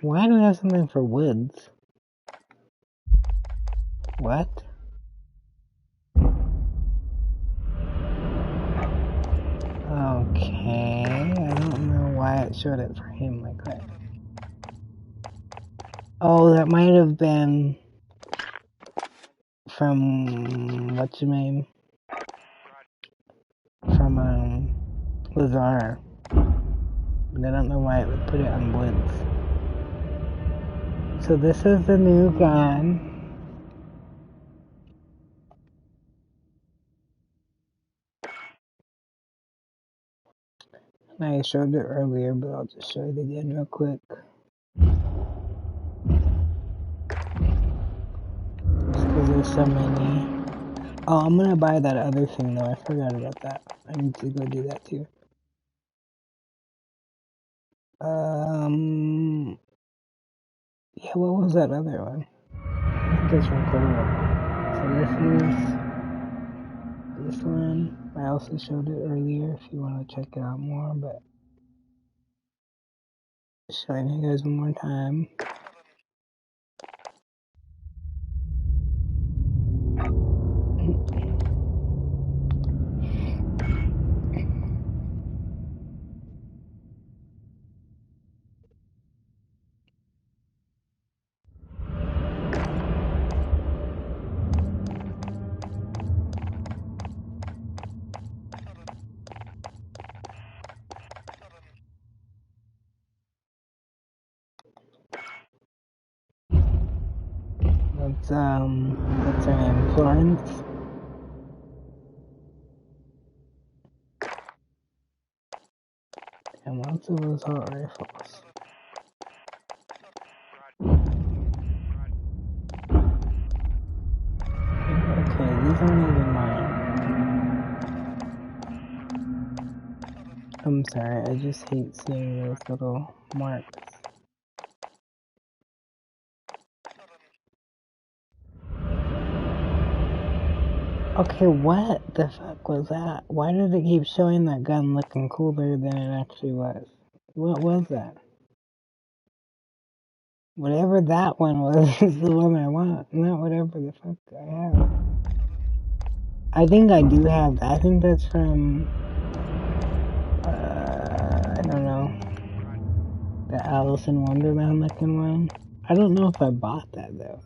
Why do I have something for woods? What? Okay, I don't know why it showed it for him like that. Oh, that might have been from what's your name? From Lazar. But I don't know why it would put it on woods. So this is the new gun. I showed it earlier, but I'll just show it again real quick. Just because there's so many. Oh, I'm gonna buy that other thing though. I forgot about that. I need to go do that too. Yeah, what was that other one? I think it's recordable. So this is this one. I also showed it earlier if you want to check it out more, but showing you guys one more time. What's her name? Florence? And lots of assault rifles. Okay, these aren't even mine. I'm sorry, I just hate seeing those little marks. Okay, what the fuck was that? Why did it keep showing that gun looking cooler than it actually was? What was that? Whatever that one was is the one I want, not whatever the fuck I have. I think I do have that. I think that's from, I don't know, the Alice in Wonderland looking one. I don't know if I bought that though.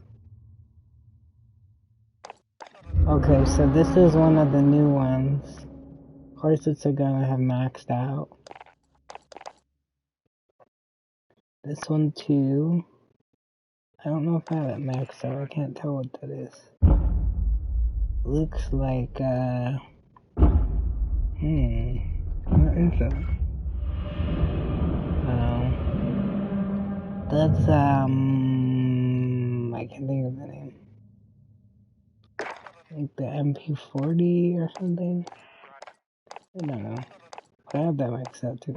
Okay, so this is one of the new ones. Of course, it's gonna have maxed out. This one too. I don't know if I have it maxed out. I can't tell what that is. Looks like, what is it? That's, I can't think of the name. Like the MP40 or something? I don't know. I have that maxed out too.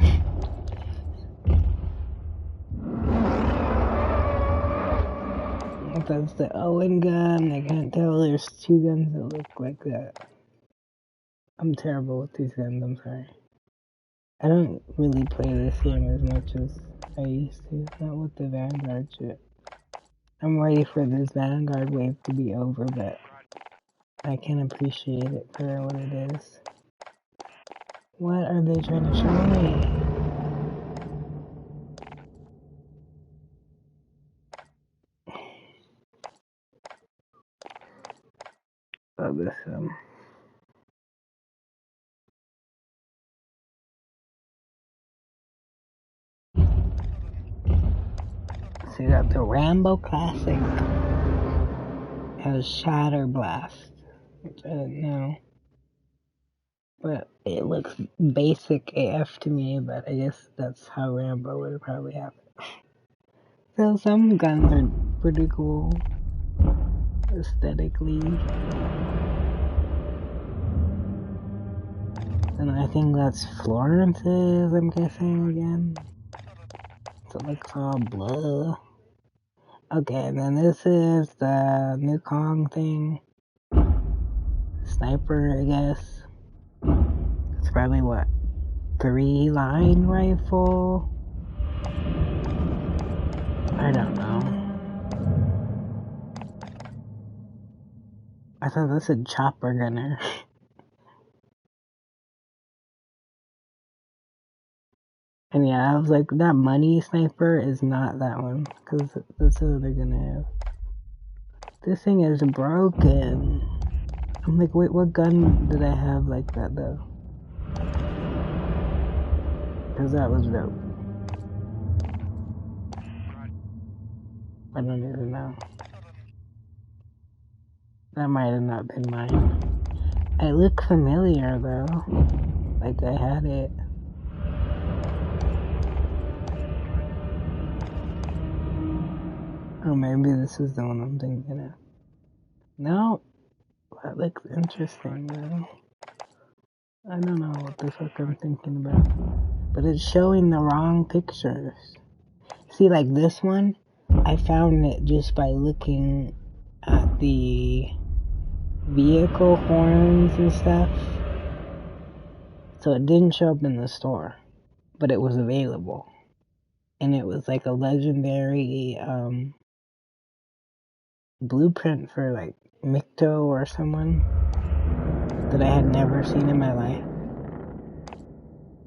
That's the Owen gun. I can't tell. There's two guns that look like that. I'm terrible with these guns, I'm sorry. I don't really play this game as much as I used to. Not with the Vanguard shit. I'm ready for this Vanguard wave to be over, but I can appreciate it for what it is. What are they trying to show me? Oh, this, So you got the Rambo Classic. Has Shatter Blast, which I didn't know. But it looks basic AF to me, but I guess that's how Rambo would probably have it. So some guns are pretty cool aesthetically. And I think that's Florence's, I'm guessing again. So it looks all blue. Okay, and then this is the new Kong thing. Sniper, I guess. It's probably what? 3-line rifle? I don't know. I thought this said chopper gunner. And yeah, I was like, that money sniper is not that one. Because that's what they're gonna have. This thing is broken. I'm like, wait, what gun did I have like that though? Because that was dope. I don't even know. That might have not been mine. It looked familiar though. Like I had it. Oh, maybe this is the one I'm thinking of. No, that looks interesting though. I don't know what the fuck I'm thinking about. But it's showing the wrong pictures. See, like this one, I found it just by looking at the vehicle horns and stuff. So it didn't show up in the store, but it was available. And it was like a legendary blueprint for like Micto or someone that I had never seen in my life.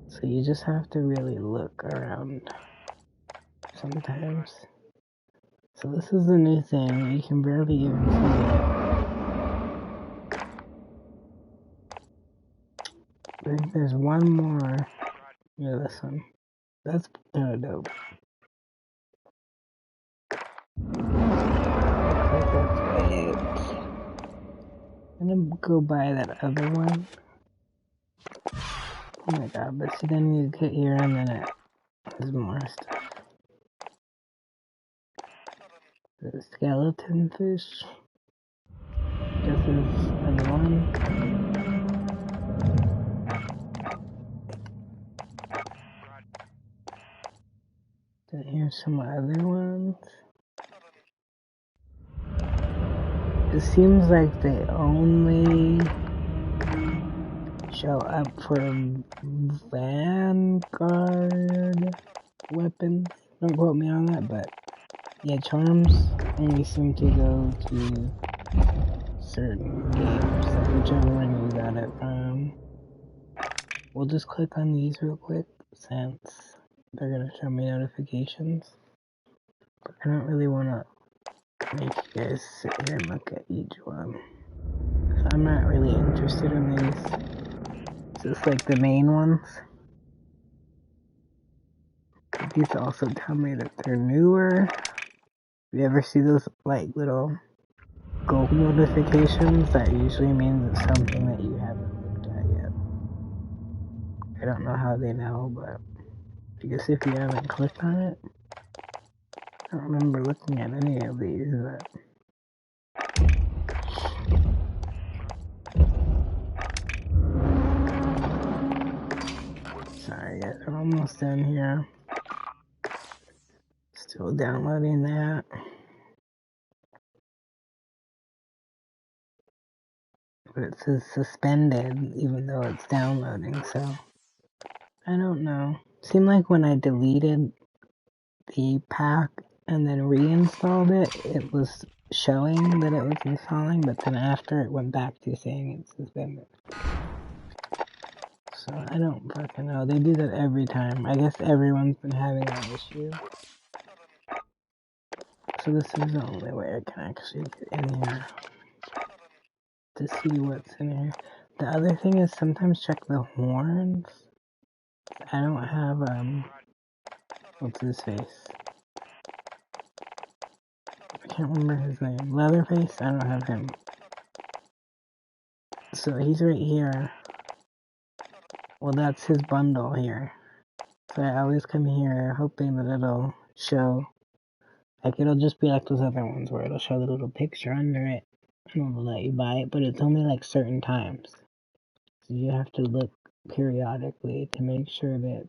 So you just have to really look around sometimes. So this is the new thing. You can barely even see it. I think there's one more. Yeah, this one. That's kind of dope. Looks like that's it. I'm gonna go buy that other one. Oh my god, but see, then you get here and then it has more stuff. The skeleton fish. This is another one. Then here's some other ones. It seems like they only show up for Vanguard weapons. Don't quote me on that, but yeah, charms only seem to go to certain games, like whichever one you got it from. We'll just click on these real quick since they're gonna show me notifications. But I don't really wanna make you guys sit here and look at each one. So I'm not really interested in these. Just like the main ones. But these also tell me that they're newer. You ever see those like little gold notifications? That usually means it's something that you haven't looked at yet. I don't know how they know, but I guess if you haven't clicked on it, I don't remember looking at any of these, but sorry guys, I'm almost done here. Still downloading that. But it says suspended even though it's downloading, so I don't know. Seemed like when I deleted the pack and then reinstalled it, it was showing that it was installing, but then after it went back to saying it's suspended. So I don't fucking know. They do that every time. I guess everyone's been having that issue. So this is the only way I can actually get in here to see what's in here. The other thing is sometimes check the horns. I don't have, what's his face? I can't remember his name. Leatherface? I don't have him. So he's right here. Well, that's his bundle here. So I always come here hoping that it'll show. Like, it'll just be like those other ones where it'll show the little picture under it and it'll let you buy it, but it's only like certain times. So you have to look periodically to make sure that,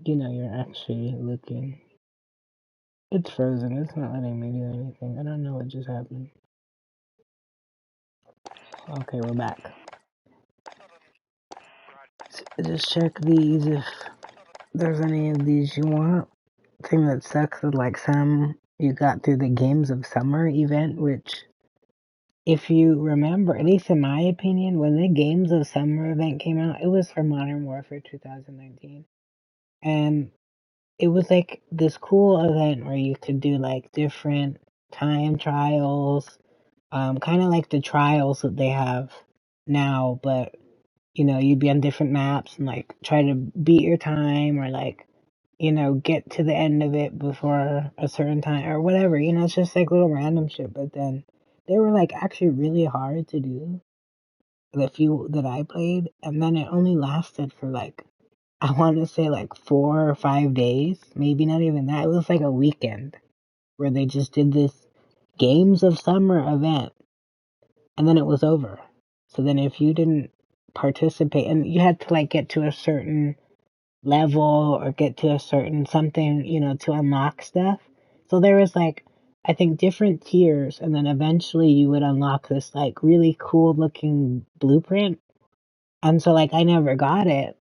you know, you're actually looking. It's frozen. It's not letting me do anything. I don't know what just happened. Okay, we're back. So just check these if there's any of these you want. Thing that sucks is like some you got through the Games of Summer event, which if you remember, at least in my opinion, when the Games of Summer event came out, it was for Modern Warfare 2019. And it was like this cool event where you could do like different time trials, kind of like the trials that they have now, but you know, you'd be on different maps and like try to beat your time or like, you know, get to the end of it before a certain time or whatever. You know, it's just like little random shit. But then they were like actually really hard to do, the few that I played, and then it only lasted for like, I want to say like 4 or 5 days, maybe not even that. It was like a weekend where they just did this Games of Summer event and then it was over. So then if you didn't participate, and you had to like get to a certain level or get to a certain something, you know, to unlock stuff. So there was like, I think different tiers, and then eventually you would unlock this like really cool looking blueprint. And so like I never got it,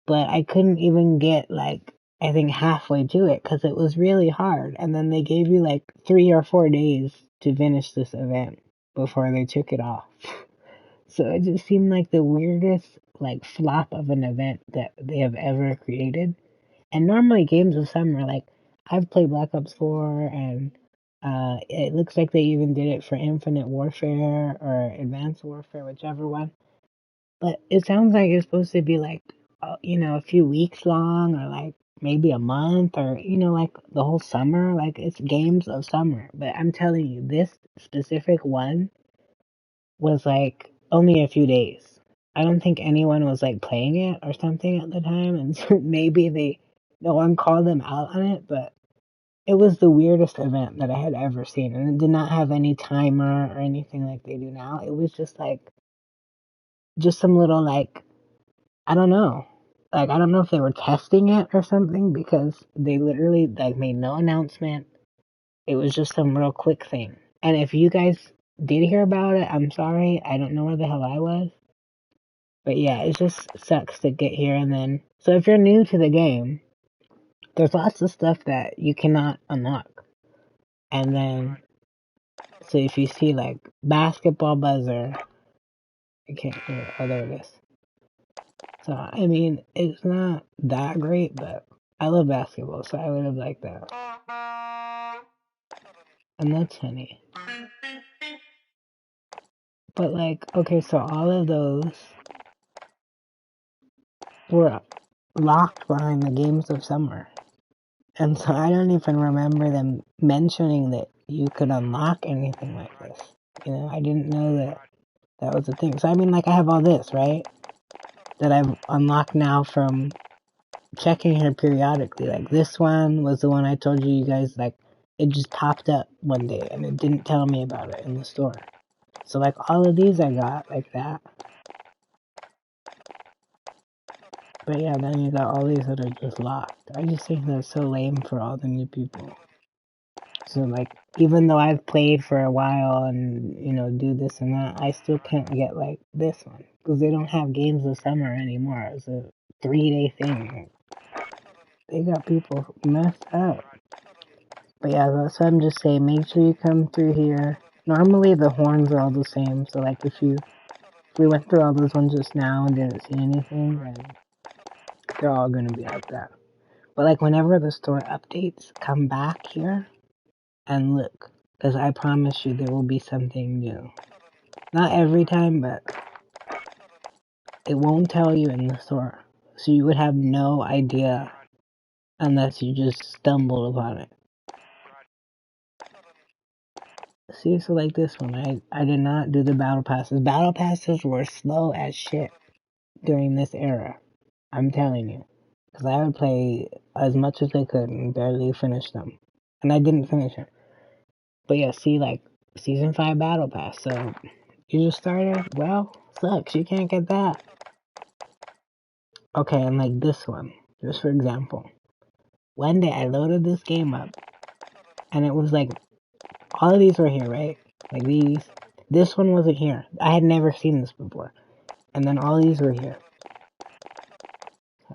but I couldn't even get like, I think halfway to it because it was really hard. And then they gave you like 3 or 4 days to finish this event before they took it off. So it just seemed like the weirdest like flop of an event that they have ever created. And normally Games of Summer, like I've played Black Ops 4 and it looks like they even did it for Infinite Warfare or Advanced Warfare, whichever one. But it sounds like it's supposed to be like, you know, a few weeks long or like maybe a month or, you know, like the whole summer. Like it's Games of Summer. But I'm telling you, this specific one was like only a few days. I don't think anyone was like playing it or something at the time. And so maybe no one called them out on it, but it was the weirdest event that I had ever seen. And it did not have any timer or anything like they do now. It was just like, just some little like, I don't know. Like, I don't know if they were testing it or something because they literally like made no announcement. It was just some real quick thing. And if you guys did hear about it, I'm sorry. I don't know where the hell I was. But yeah, it just sucks to get here and then. So if you're new to the game, there's lots of stuff that you cannot unlock. And then, so if you see like basketball buzzer, I can't hear. Oh, there it is. So, I mean, it's not that great, but I love basketball, so I would have liked that. And that's funny. But like, okay, so all of those were locked behind the games of summer. And so I don't even remember them mentioning that you could unlock anything like this. You know, I didn't know that that was a thing. So I mean, like, I have all this, right? That I've unlocked now from checking here periodically. Like, this one was the one I told you guys, like, it just popped up one day and it didn't tell me about it in the store. So, like, all of these I got like that. But yeah, then you got all these that are just locked. I just think that's so lame for all the new people. So, like, even though I've played for a while and, you know, do this and that, I still can't get, like, this one. Because they don't have games of summer anymore. It's a 3-day thing. They got people messed up. But yeah, that's what I'm just saying. Make sure you come through here. Normally, the horns are all the same. So, like, if we went through all those ones just now and didn't see anything, then they're all going to be like that. But, like, whenever the store updates, come back here and look. Because I promise you there will be something new. Not every time, but it won't tell you in the store. So you would have no idea unless you just stumbled upon it. See, so like this one, I did not do the battle passes. Battle passes were slow as shit during this era. I'm telling you. Because I would play as much as I could and barely finish them. And I didn't finish it. But yeah, see, like, Season 5 Battle Pass. So, you just started? Well, sucks. You can't get that. Okay, and like this one, just for example. One day I loaded this game up, and it was like, all of these were here, right? Like these. This one wasn't here. I had never seen this before. And then all these were here.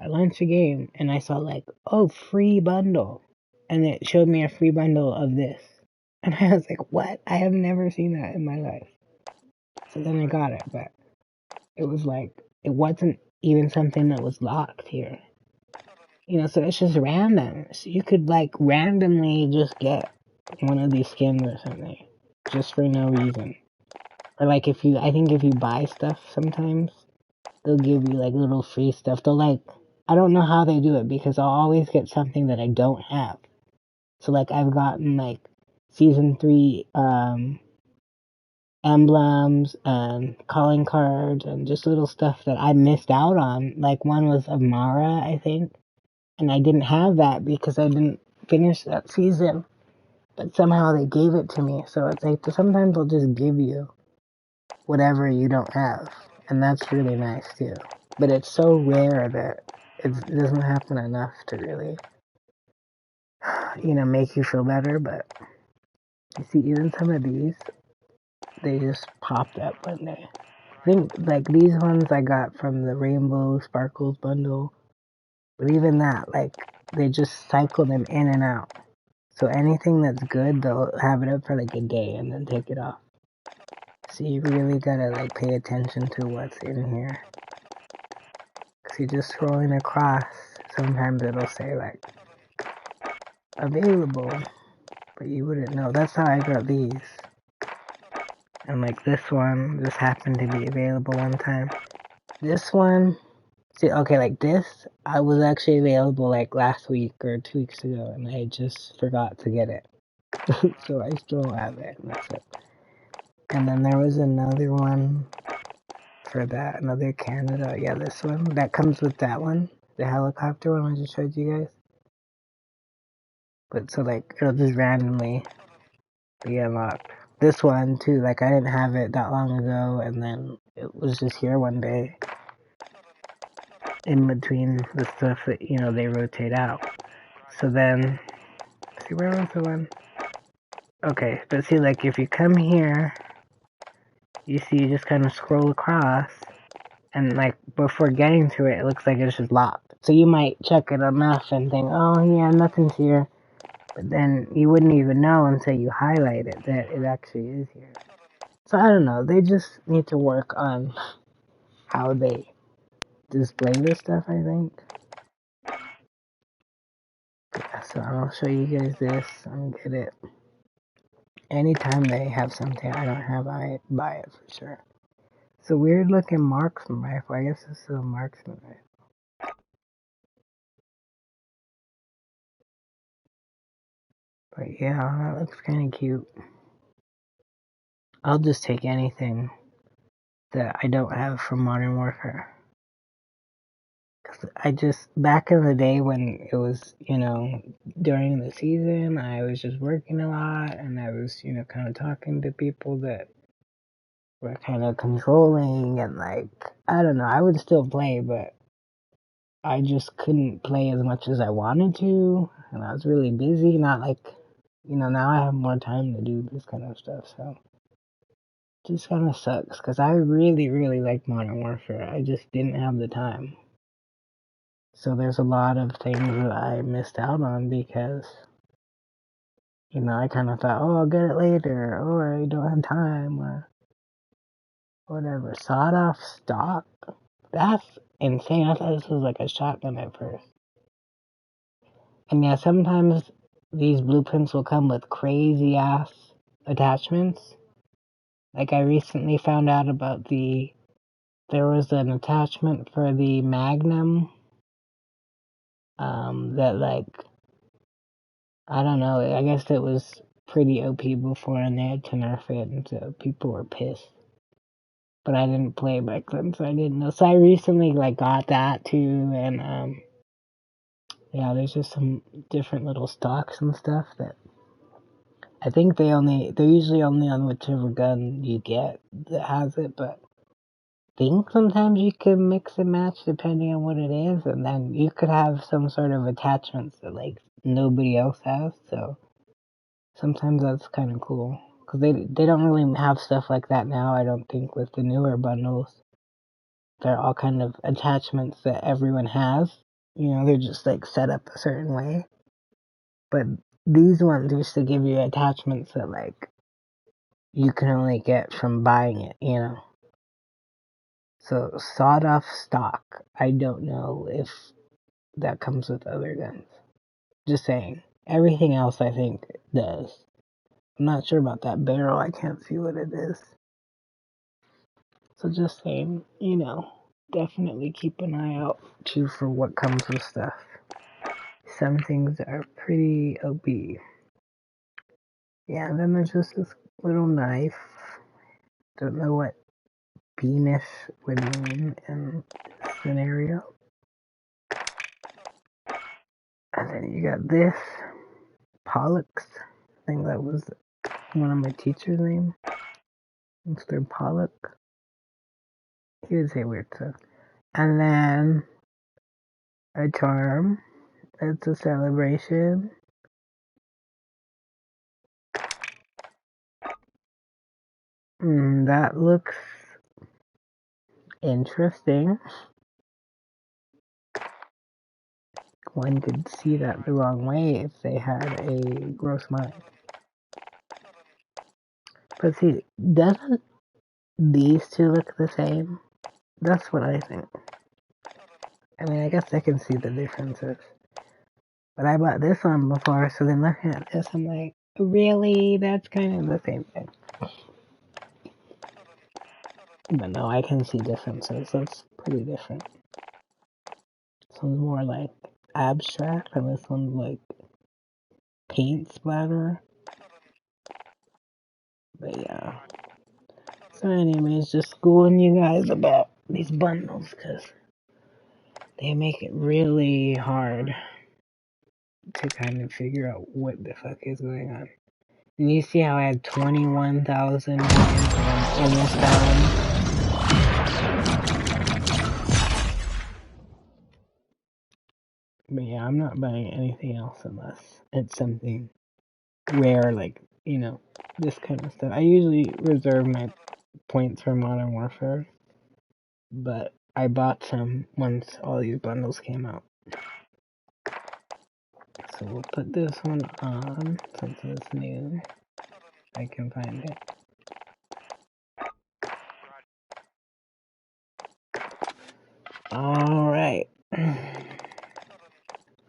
I launched the game, and I saw like, oh, free bundle. And it showed me a free bundle of this. And I was like, what? I have never seen that in my life. So then I got it, but it was like, it wasn't even something that was locked here. You know, so it's just random. So you could like randomly just get one of these skins or something. Just for no reason. Or like I think if you buy stuff sometimes, they'll give you like little free stuff. They'll like, I don't know how they do it because I'll always get something that I don't have. So like I've gotten like Season 3 emblems and calling cards and just little stuff that I missed out on. Like one was of Mara, I think. And I didn't have that because I didn't finish that season. But somehow they gave it to me. So it's like sometimes they'll just give you whatever you don't have. And that's really nice too. But it's so rare that it doesn't happen enough to really, you know, make you feel better. But you see, even some of these, they just popped up one day. I think like these ones I got from the Rainbow Sparkles bundle. But even that, like, they just cycle them in and out. So anything that's good, they'll have it up for like a day and then take it off. So you really gotta like pay attention to what's in here. Cause you're just scrolling across, sometimes it'll say like, available, but you wouldn't know. That's how I got these. And like this one, just happened to be available one time. This one, see, okay, like this, I was actually available like last week or 2 weeks ago, and I just forgot to get it. So I still have it, and that's it. And then there was another one for that, another Canada. Yeah, this one. That comes with that one. The helicopter one I just showed you guys. But so like, it'll just randomly be unlocked. This one too, like I didn't have it that long ago, and then it was just here one day. In between the stuff that, you know, they rotate out. So then, see, where was the one? Okay, but see, like, if you come here, you see, you just kind of scroll across, and, like, before getting to it, it looks like it's just locked. So you might check it enough and think, oh, yeah, nothing's here. But then you wouldn't even know until you highlight it that it actually is here. So I don't know, they just need to work on how they display this stuff, I think. Yeah, so I'll show you guys this and get it. Anytime they have something I don't have, I buy it for sure. It's a weird looking marksman rifle. I guess this is a marksman rifle. But yeah, that looks kind of cute. I'll just take anything that I don't have from Modern Warfare. Cause I just, back in the day when it was, during the season, I was just working a lot and I was, kind of talking to people that were kind of controlling and like, I don't know, I would still play, but I just couldn't play as much as I wanted to. And I was really busy, not like, now I have more time to do this kind of stuff, so. It just kind of sucks because I really, really like Modern Warfare. I just didn't have the time. So there's a lot of things that I missed out on because, I kind of thought, oh, I'll get it later, or I don't have time, or whatever. Sawed off stock? That's insane. I thought this was like a shotgun at first. And yeah, sometimes these blueprints will come with crazy ass attachments. Like I recently found out about there was an attachment for the Magnum that like, I don't know, I guess it was pretty OP before and they had to nerf it and so people were pissed. But I didn't play back then so I didn't know. So I recently like got that too and yeah, there's just some different little stocks and stuff that I think they're usually only on whichever gun you get that has it, but I think sometimes you can mix and match depending on what it is, and then you could have some sort of attachments that like nobody else has, so sometimes that's kind of cool. Because they don't really have stuff like that now, I don't think, with the newer bundles. They're all kind of attachments that everyone has. They're just like set up a certain way. But these ones used to give you attachments that like you can only get from buying it. So sawed off stock, I don't know if that comes with other guns. Just saying. Everything else I think does. I'm not sure about that barrel, I can't see what it is. So just saying, definitely keep an eye out too for what comes with stuff. Some things are pretty OP. Yeah, and then there's just this little knife. Don't know what beanish would mean in this scenario. And then you got this Pollux. I think that was one of my teacher's name. Mr. Pollock. He would say weird stuff. And then a charm. It's a celebration. That looks interesting. One could see that the wrong way if they had a gross mind. But see, doesn't these two look the same? That's what I think. I mean, I guess I can see the differences. But I bought this one before, so then looking at this, I'm like, really? That's kind of the same thing. But no, I can see differences. That's pretty different. This one's more like abstract, and this one's like paint splatter. But yeah. So anyways, just schooling you guys about these bundles, because they make it really hard to kind of figure out what the fuck is going on. And you see how I had 21,000 and I'm almost down. But yeah, I'm not buying anything else unless it's something rare, like, this kind of stuff. I usually reserve my points for Modern Warfare, but I bought some once all these bundles came out. So we'll put this one on since it's new. I can find it. Alright. I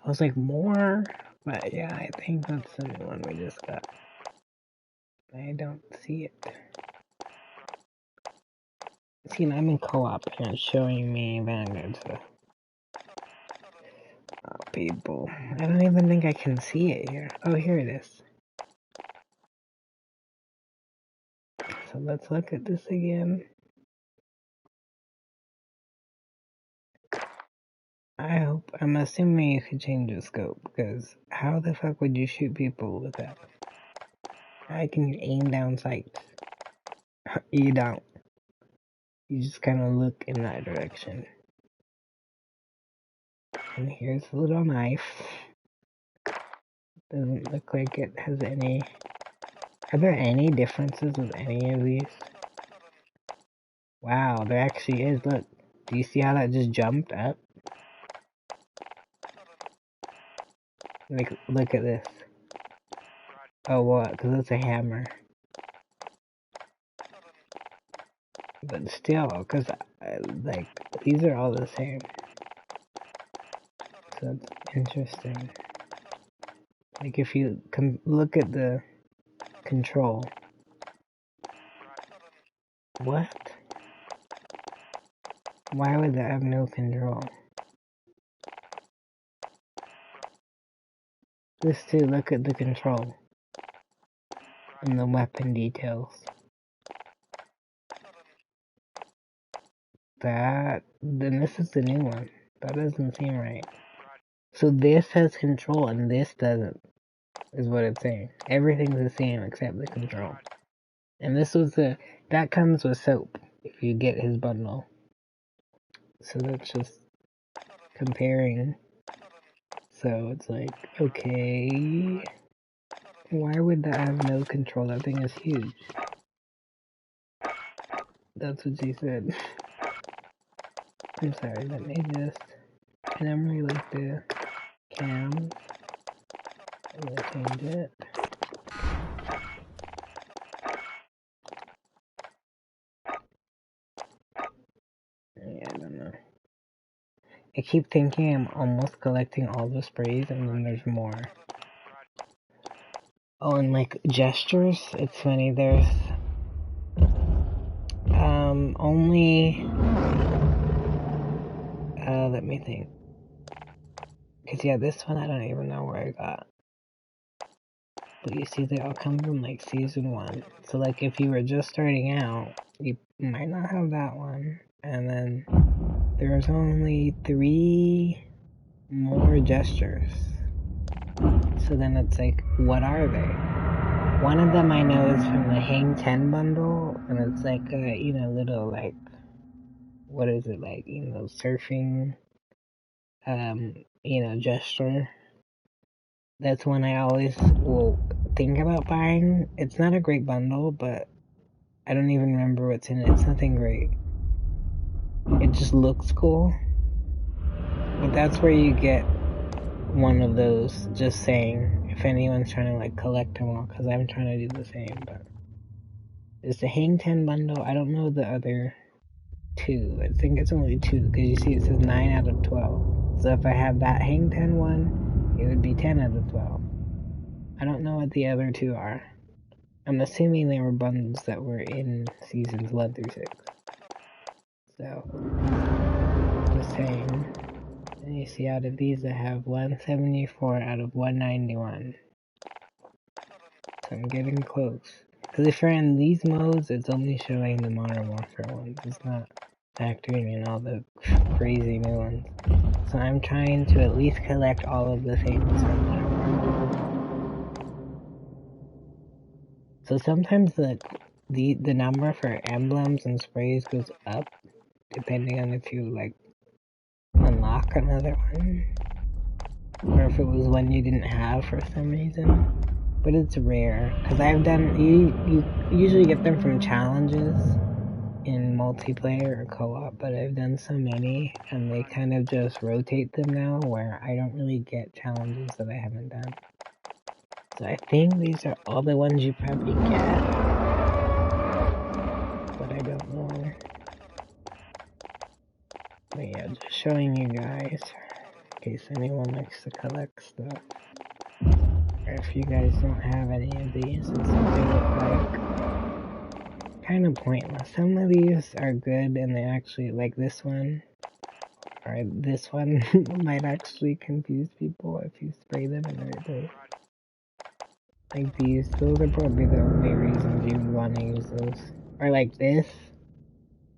was like, more? But yeah, I think that's the new one we just got. I don't see it. See, I'm in co-op and it's showing me Vanguard, so... Oh, people. I don't even think I can see it here. Oh, here it is. So let's look at this again. I'm assuming you could change the scope, because how the fuck would you shoot people with that? How can you aim down sights? You don't. You just kind of look in that direction. And here's a little knife. Doesn't look like it has any... Are there any differences with any of these? Wow, there actually is. Look. Do you see how that just jumped up? Like, look at this. Oh, what? Because it's a hammer. But still, because, like, these are all the same. So that's interesting. Like, if you look at the control. What? Why would that have no control? This too, look at the control. And the weapon details. Then this is the new one. That doesn't seem right. So this has control and this doesn't, is what it's saying. Everything's the same except the control. And this was that comes with soap, if you get his bundle. So that's just comparing. So it's like, okay, why would that have no control? That thing is huge. That's what she said. I'm sorry, let me just... I don't really like the cams. I'm gonna change it. Yeah, I don't know. I keep thinking I'm almost collecting all the sprays and then there's more. Oh, and like gestures, it's funny, there's... only... let me think. Cause yeah, this one I don't even know where I got. But you see, they all come from like season 1. So like if you were just starting out, you might not have that one. And then there's only 3 more gestures. So then it's like, what are they? One of them I know is from the Hang 10 bundle, and it's like a, you know, little like, what is it, like, you know, surfing, you know, gesture. That's one I always will think about buying. It's not a great bundle, but I don't even remember what's in it. It's nothing great. It just looks cool. But that's where you get one of those, just saying, if anyone's trying to like collect them all, because I'm trying to do the same, but it's the Hang 10 bundle. I don't know the other 2. I think it's only 2, because you see it says 9 out of 12. So if I have that Hang 10 one, it would be 10 out of 12. I don't know what the other 2 are. I'm assuming they were bundles that were in seasons 1 through 6. So, just saying. And you see, out of these, I have 174 out of 191. So I'm getting close. Because if you're in these modes, it's only showing the Modern Warfare ones. It's not factoring in all the crazy new ones. So I'm trying to at least collect all of the things from Modern Warfare. So sometimes the number for emblems and sprays goes up, depending on if you like unlock another one, or if it was one you didn't have for some reason. But it's rare, because I've done, you usually get them from challenges in multiplayer or co-op, but I've done so many, and they kind of just rotate them now, where I don't really get challenges that I haven't done. So I think these are all the ones you probably get, but I don't know. But yeah, just showing you guys, in case anyone likes to collect stuff. Or if you guys don't have any of these, it's what they look like. kind of pointless. Some of these are good and they actually, like this one, or this one might actually confuse people if you spray them in the right place. Like these, those are probably the only reasons you would want to use those. Or like this,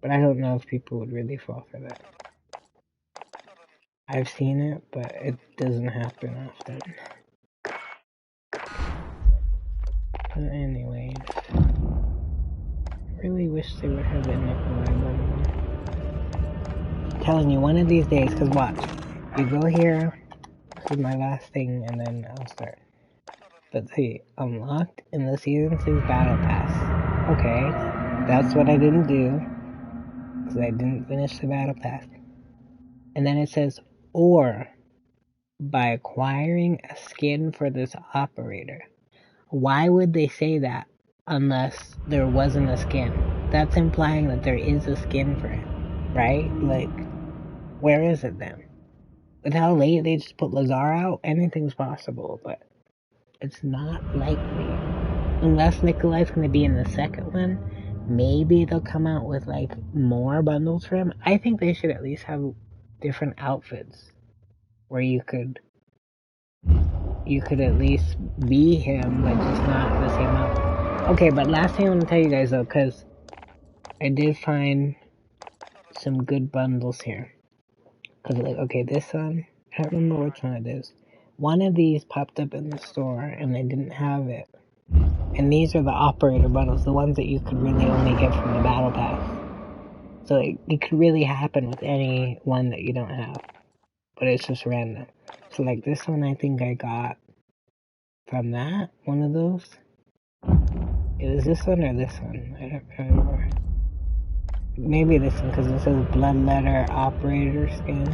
but I don't know if people would really fall for that. I've seen it, but it doesn't happen often. But anyways, I really wish they would have an Nikolai bundle. I'm telling you, one of these days, cause watch, you go here, this is my last thing, and then I'll start. But see, unlocked in the Season 6 Battle Pass. Okay, that's what I didn't do, because I didn't finish the Battle Pass. And then it says, or by acquiring a skin for this operator. Why would they say that unless there wasn't a skin? That's implying that there is a skin for it, right? Like, where is it then? With how late they just put Lazar out, anything's possible, but it's not likely. Unless Nikolai's gonna be in the second one, maybe they'll come out with like more bundles for him. I think they should at least have different outfits where you could at least be him, but just not the same outfit. Okay, but last thing I want to tell you guys though, because I did find some good bundles here. Because like, okay, this one, I don't remember which one it is. One of these popped up in the store and they didn't have it. And these are the operator bundles, the ones that you could really only get from the battle pass. So it could really happen with any one that you don't have. But it's just random. So like this one I think I got from that, one of those. It was this one or this one? I don't remember. Maybe this one, because it says Bloodletter Operator Skin.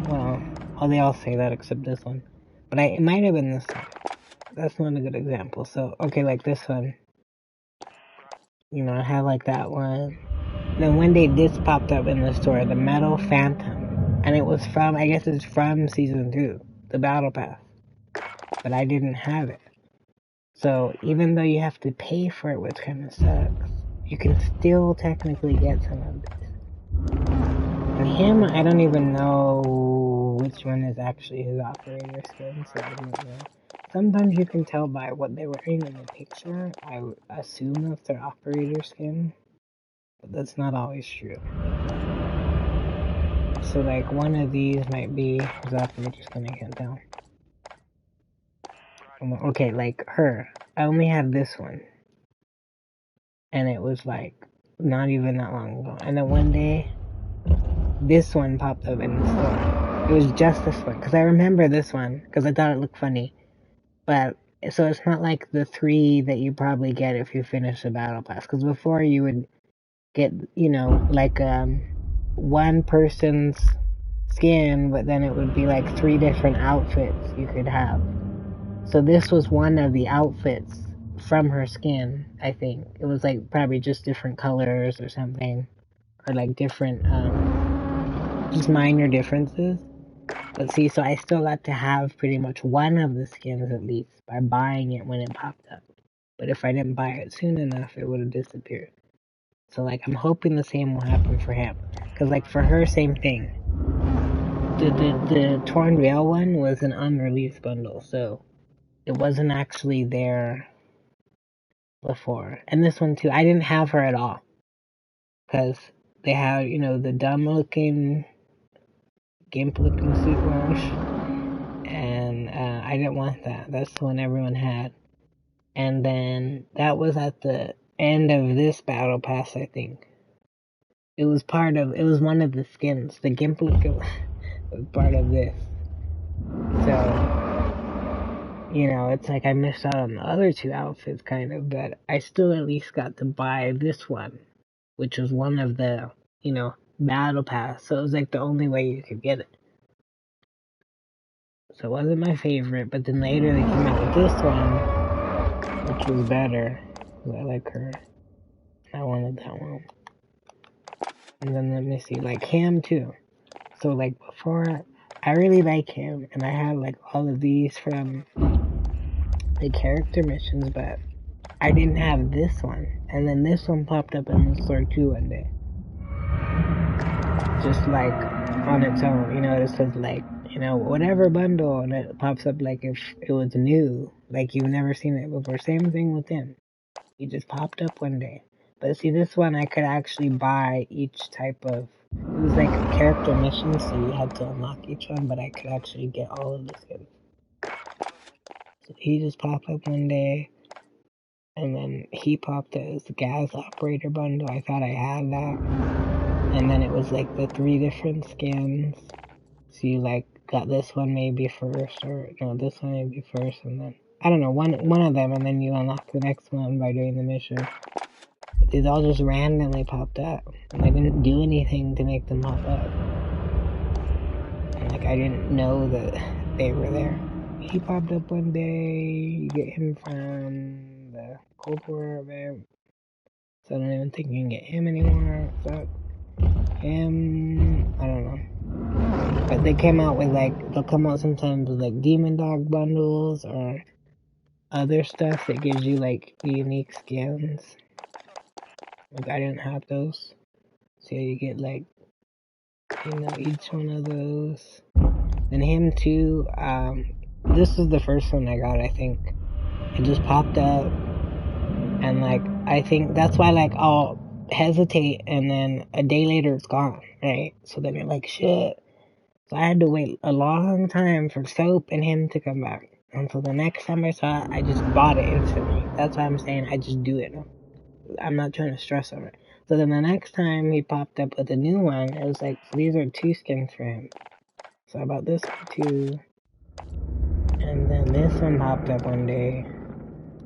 Well, they all say that except this one. But it might have been this one. That's not a good example. So, okay, like this one. You know, I have like that one. Then one day this popped up in the store, the Metal Phantom. And it was from, I guess it's from Season 2, the Battle Pass. But I didn't have it. So, even though you have to pay for it, which kind of sucks, you can still technically get some of these. For him, I don't even know which one is actually his operator skin, so I don't know. Sometimes you can tell by what they're wearing in the picture. I would assume that's their operator skin, but that's not always true. So like one of these might be his operator skin, I can't tell. Okay, like her. I only have this one. And it was like not even that long ago. And then one day, this one popped up in the store. It was just this one, because I remember this one, because I thought it looked funny. But, so it's not like the 3 that you probably get if you finish the battle pass. Because before you would get, you know, like one person's skin, but then it would be like 3 different outfits you could have. So this was one of the outfits from her skin, I think. It was like probably just different colors or something. Or like different, just minor differences. But see, so I still got to have pretty much one of the skins at least by buying it when it popped up. But if I didn't buy it soon enough, it would have disappeared. So like, I'm hoping the same will happen for him. Because like for her, same thing. The Torn Veil one was an unreleased bundle, so it wasn't actually there before. And this one too, I didn't have her at all. Because they have, you know, the dumb looking GIMP looking suit wash, and I didn't want that. That's the one everyone had. And then that was at the end of this battle pass, I think. It was one of the skins. The GIMP looking was part of this. So, you know, it's like I missed out on the other 2 outfits kind of, but I still at least got to buy this one, which was one of the, you know, battle pass. So it was like the only way you could get it. So it wasn't my favorite, but then later they came out with this one, which was better. I like her. I wanted that one. And then let me see, like him too. So like before, I really like him, and I had like all of these from the character missions, but I didn't have this one. And then this one popped up in the store too one day. Just like on its own, you know, it says like, you know, whatever bundle, and it pops up like if it was new, like you've never seen it before. Same thing with him. He just popped up one day. But see, this one I could actually buy each type of. It was like a character mission, so you had to unlock each one, but I could actually get all of the skins. So he just popped up one day, and then he popped as the gas operator bundle. I thought I had that. And then it was like the 3 different skins. So you like got this one maybe first, or no, this one maybe first, and then I don't know, one of them, and then you unlock the next one by doing the mission. But these all just randomly popped up, and I didn't do anything to make them pop up. And like I didn't know that they were there. He popped up one day. You get him from the Cold War event, so I don't even think you can get him anymore. So him, I don't know. But they came out with like, they'll come out sometimes with like Demon Dog bundles or other stuff that gives you like unique skins. Like I didn't have those. So you get like, you know, each one of those. Then him too, this is the first one I got, I think. It just popped up. And like, I think that's why like I'll hesitate and then a day later it's gone, right? So then you're like, shit. So I had to wait a long time for Soap and him to come back. And so the next time I saw it, I just bought it instantly. That's why I'm saying I just do it now. I'm not trying to stress over it. So then the next time he popped up with a new one, it was like, so these are 2 skins for him. So I bought this one too. And then this one popped up one day.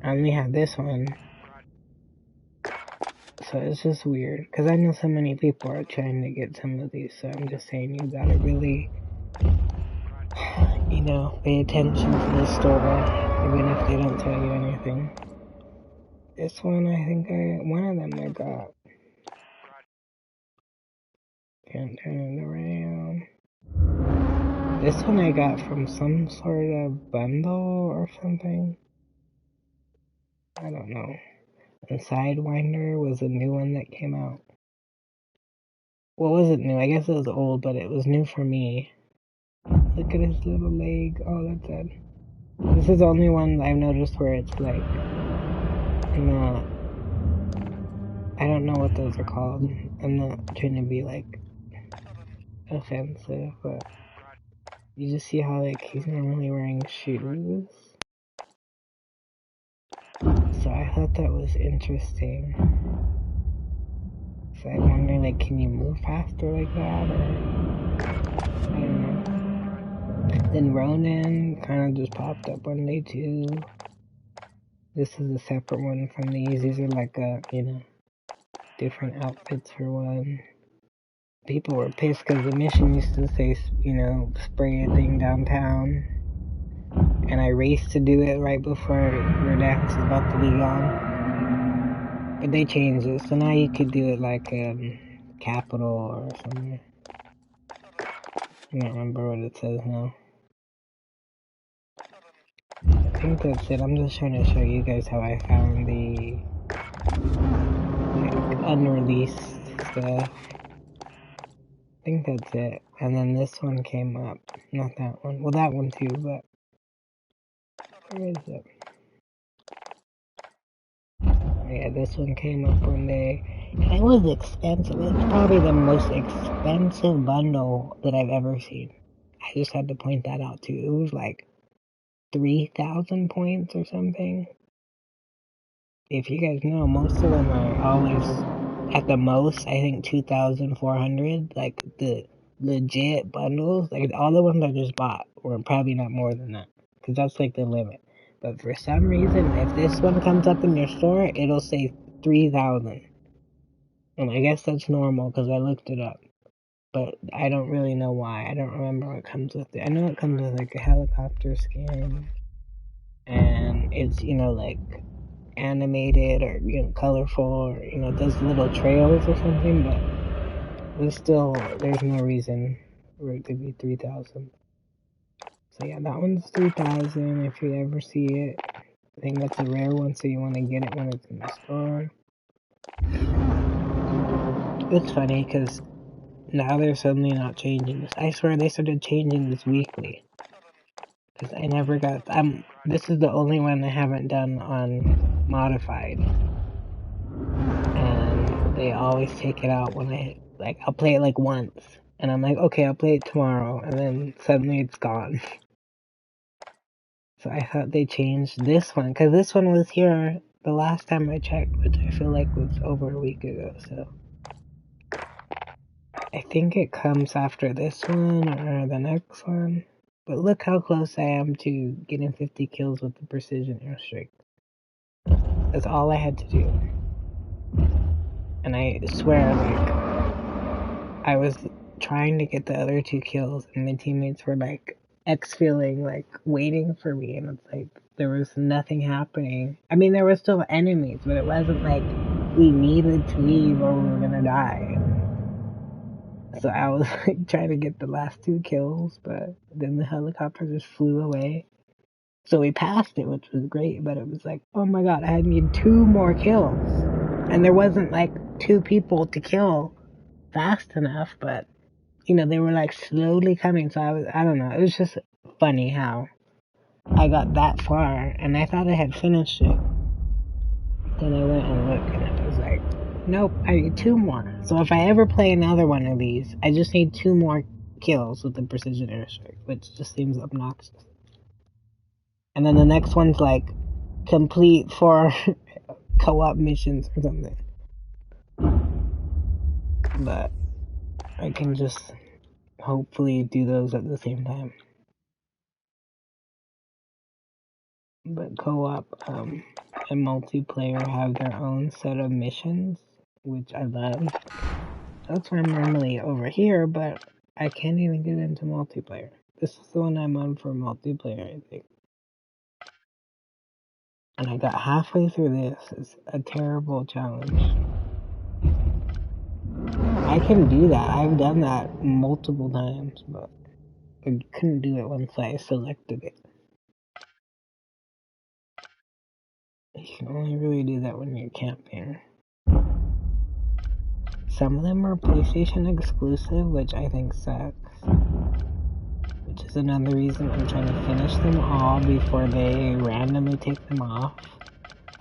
I only had this one. So it's just weird. Because I know so many people are trying to get some of these. So I'm just saying you gotta really, you know, pay attention to the store. Even if they don't tell you anything. This one, I think one of them I got. Can't turn it around. This one I got from some sort of bundle or something. I don't know. And Sidewinder was a new one that came out. Well, it wasn't new. I guess it was old, but it was new for me. Look at his little leg. Oh, that's it. This is the only one I've noticed where it's like not. I don't know what those are called. I'm not trying to be like offensive, but you just see how like he's not really wearing shoes. So I thought that was interesting. So I wonder, like, can you move faster like that, or I don't know. Then Ronin kind of just popped up one day too. This is a separate one from these. These are like you know, different outfits for one. People were pissed because the mission used to say, you know, spray a thing downtown. And I raced to do it right before Verdansk was about to be gone. But they changed it, so now you could do it like Capital or somewhere. I don't remember what it says now. I think that's it. I'm just trying to show you guys how I found the like unreleased stuff. I think that's it. And then this one came up. Not that one. Well, that one too, but where is it? Yeah, this one came up one day. And it was expensive. It's probably the most expensive bundle that I've ever seen. I just had to point that out too. It was like 3,000 points or something. If you guys know, most of them are always at the most, I think 2,400. Like the legit bundles, like all the ones I just bought were probably not more than that. Because that's like the limit. But for some reason, if this one comes up in your store, it'll say 3,000. And I guess that's normal because I looked it up. But I don't really know why. I don't remember what comes with it. I know it comes with like a helicopter skin. And it's, you know, like animated or, you know, colorful or, you know, does little trails or something. But there's no reason for it to be 3,000. So yeah, that one's 3,000 if you ever see it. I think that's a rare one, so you want to get it when it's in the store. It's funny, because now they're suddenly not changing this. I swear they started changing this weekly. Because I never got... This is the only one I haven't done on Modified. And they always take it out when I'll play it like once. And I'm like, okay, I'll play it tomorrow. And then suddenly it's gone. So I thought they changed this one. Because this one was here the last time I checked, which I feel like was over a week ago, so... I think it comes after this one or the next one. But look how close I am to getting 50 kills with the precision airstrike. That's all I had to do. And I swear, like, I was trying to get the other 2 kills and my teammates were like exfilling, like waiting for me, and it's like there was nothing happening. I mean, there were still enemies, but it wasn't like we needed to leave or we were gonna die. So I was like trying to get the last 2 kills, but then the helicopter just flew away. So we passed it, which was great, but it was like, oh my god, I need 2 more kills. And there wasn't like 2 people to kill fast enough, but you know, they were like slowly coming, so I don't know, it was just funny how I got that far and I thought I had finished it. Then I went and looked and it was like, nope, I need 2 more. So if I ever play another one of these, I just need 2 more kills with the precision airstrike, which just seems obnoxious. And then the next one's like, complete 4 co-op missions or something. But I can just hopefully do those at the same time. But co-op and multiplayer have their own set of missions, which I love. That's why I'm normally over here, but I can't even get into multiplayer. This is the one I'm on for multiplayer, I think. And I got halfway through this. It's a terrible challenge. I can do that. I've done that multiple times, but I couldn't do it once I selected it. You can only really do that when you're camping. Some of them are PlayStation exclusive, which I think sucks. Which is another reason I'm trying to finish them all before they randomly take them off.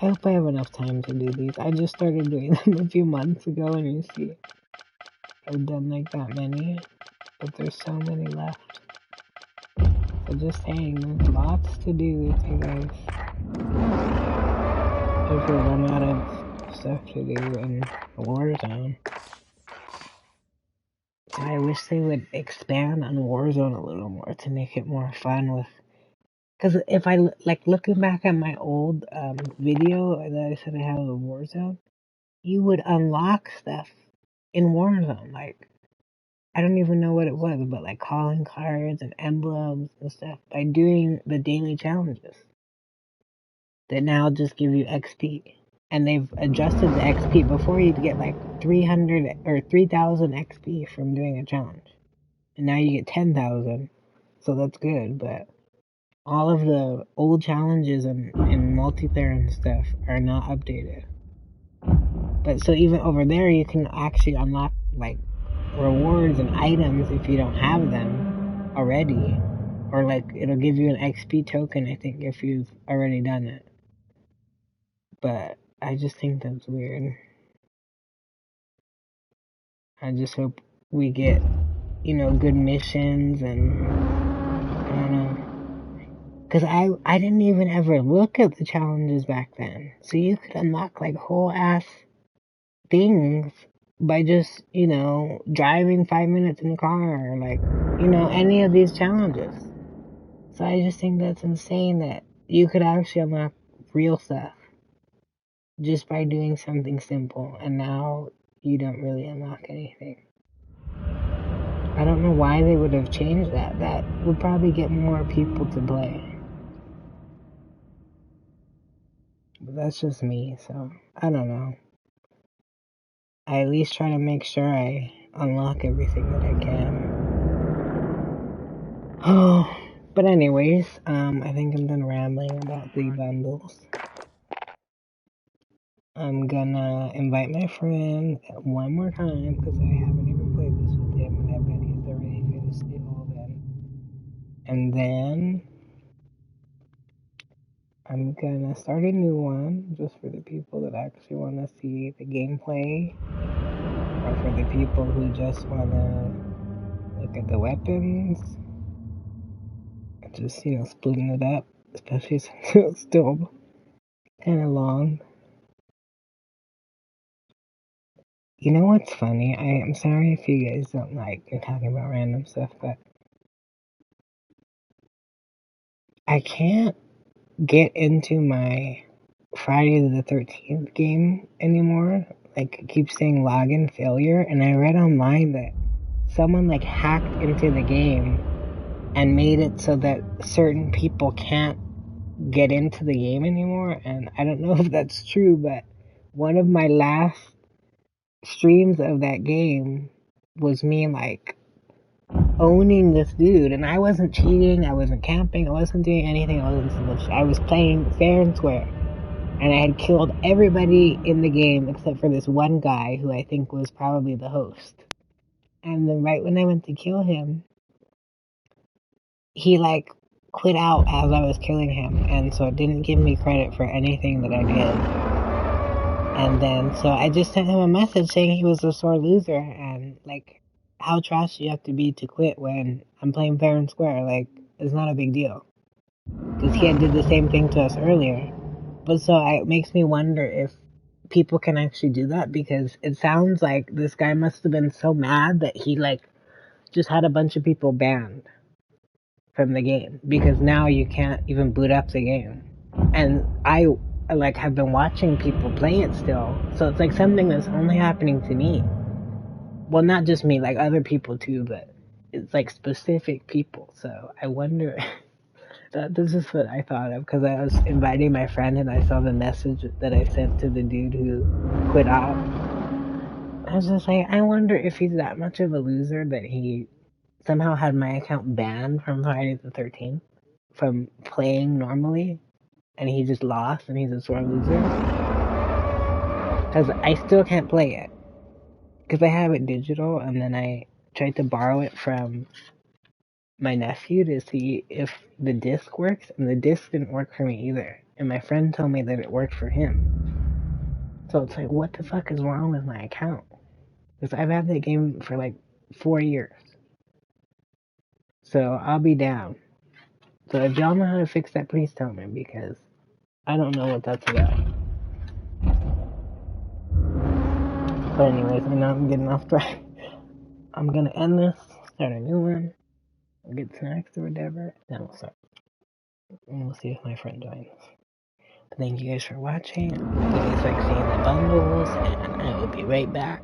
I hope I have enough time to do these. I just started doing them a few months ago, and you see, I've done like that many, but there's so many left. So just saying, there's lots to do with you guys. If we run out of stuff to do in Warzone. I wish they would expand on Warzone a little more to make it more fun with... Because if I, like, looking back at my old video that I said I have of Warzone, you would unlock stuff in Warzone. Like, I don't even know what it was, but like calling cards and emblems and stuff by doing the daily challenges that now just give you XP. And they've adjusted the XP. Before, you'd get like 300 or 3,000 XP from doing a challenge. And now you get 10,000. So that's good, but all of the old challenges and multiplayer and stuff are not updated. But so even over there, you can actually unlock like rewards and items if you don't have them already. Or like it'll give you an XP token, I think, if you've already done it. But I just think that's weird. I just hope we get, you know, good missions and I don't know. Because I didn't even ever look at the challenges back then. So you could unlock like whole ass things by just, you know, driving 5 minutes in a car or like, you know, any of these challenges. So I just think that's insane that you could actually unlock real stuff just by doing something simple, and now you don't really unlock anything. I don't know why they would have changed that. That would probably get more people to play. But that's just me, so I don't know. I at least try to make sure I unlock everything that I can. Oh, But anyways, I think I'm done rambling about the bundles. I'm gonna invite my friend one more time because I haven't even played this with him, and I bet he's already finished it all then. And then I'm gonna start a new one just for the people that actually want to see the gameplay, or for the people who just want to look at the weapons. Just, splitting it up, especially since it's still kind of long. You know what's funny? I'm sorry if you guys don't like me talking about random stuff, but I can't get into my Friday the 13th game anymore. Like, it keeps saying login failure, and I read online that someone, like, hacked into the game and made it so that certain people can't get into the game anymore, and I don't know if that's true, but one of my last streams of that game was me, like, owning this dude, and I wasn't cheating, I wasn't camping, I wasn't doing anything, I was playing fair and square, and I had killed everybody in the game except for this one guy who I think was probably the host. And then right when I went to kill him, he, like, quit out as I was killing him, and so it didn't give me credit for anything that I did. And then, so I just sent him a message saying he was a sore loser, and, like, how trash do you have to be to quit when I'm playing fair and square? Like, it's not a big deal. Because he had did the same thing to us earlier. But so it makes me wonder if people can actually do that, because it sounds like this guy must have been so mad that he, like, just had a bunch of people banned from the game, because now you can't even boot up the game. And I, like, have been watching people play it still, so it's like something that's only happening to me. Well, not just me, like other people too, but it's like specific people. So I wonder. This is what I thought of, because I was inviting my friend and I saw the message that I sent to the dude who quit out. I was just like, I wonder if he's that much of a loser that he somehow had my account banned from Friday the 13th from playing normally, and he just lost and he's a sore loser. Because I still can't play it. Because I have it digital, and then I tried to borrow it from my nephew to see if the disc works, and the disc didn't work for me either. And my friend told me that it worked for him. So it's like, what the fuck is wrong with my account? Because I've had that game for like 4 years. So I'll be down. So if y'all know how to fix that, please tell me, because I don't know what that's about. But anyways, I know I'm getting off track. I'm gonna end this, start a new one, get snacks or whatever, then we'll start. And we'll see if my friend joins. But thank you guys for watching. You guys like seeing the bundles, and I will be right back.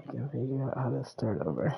I can figure out how to start over.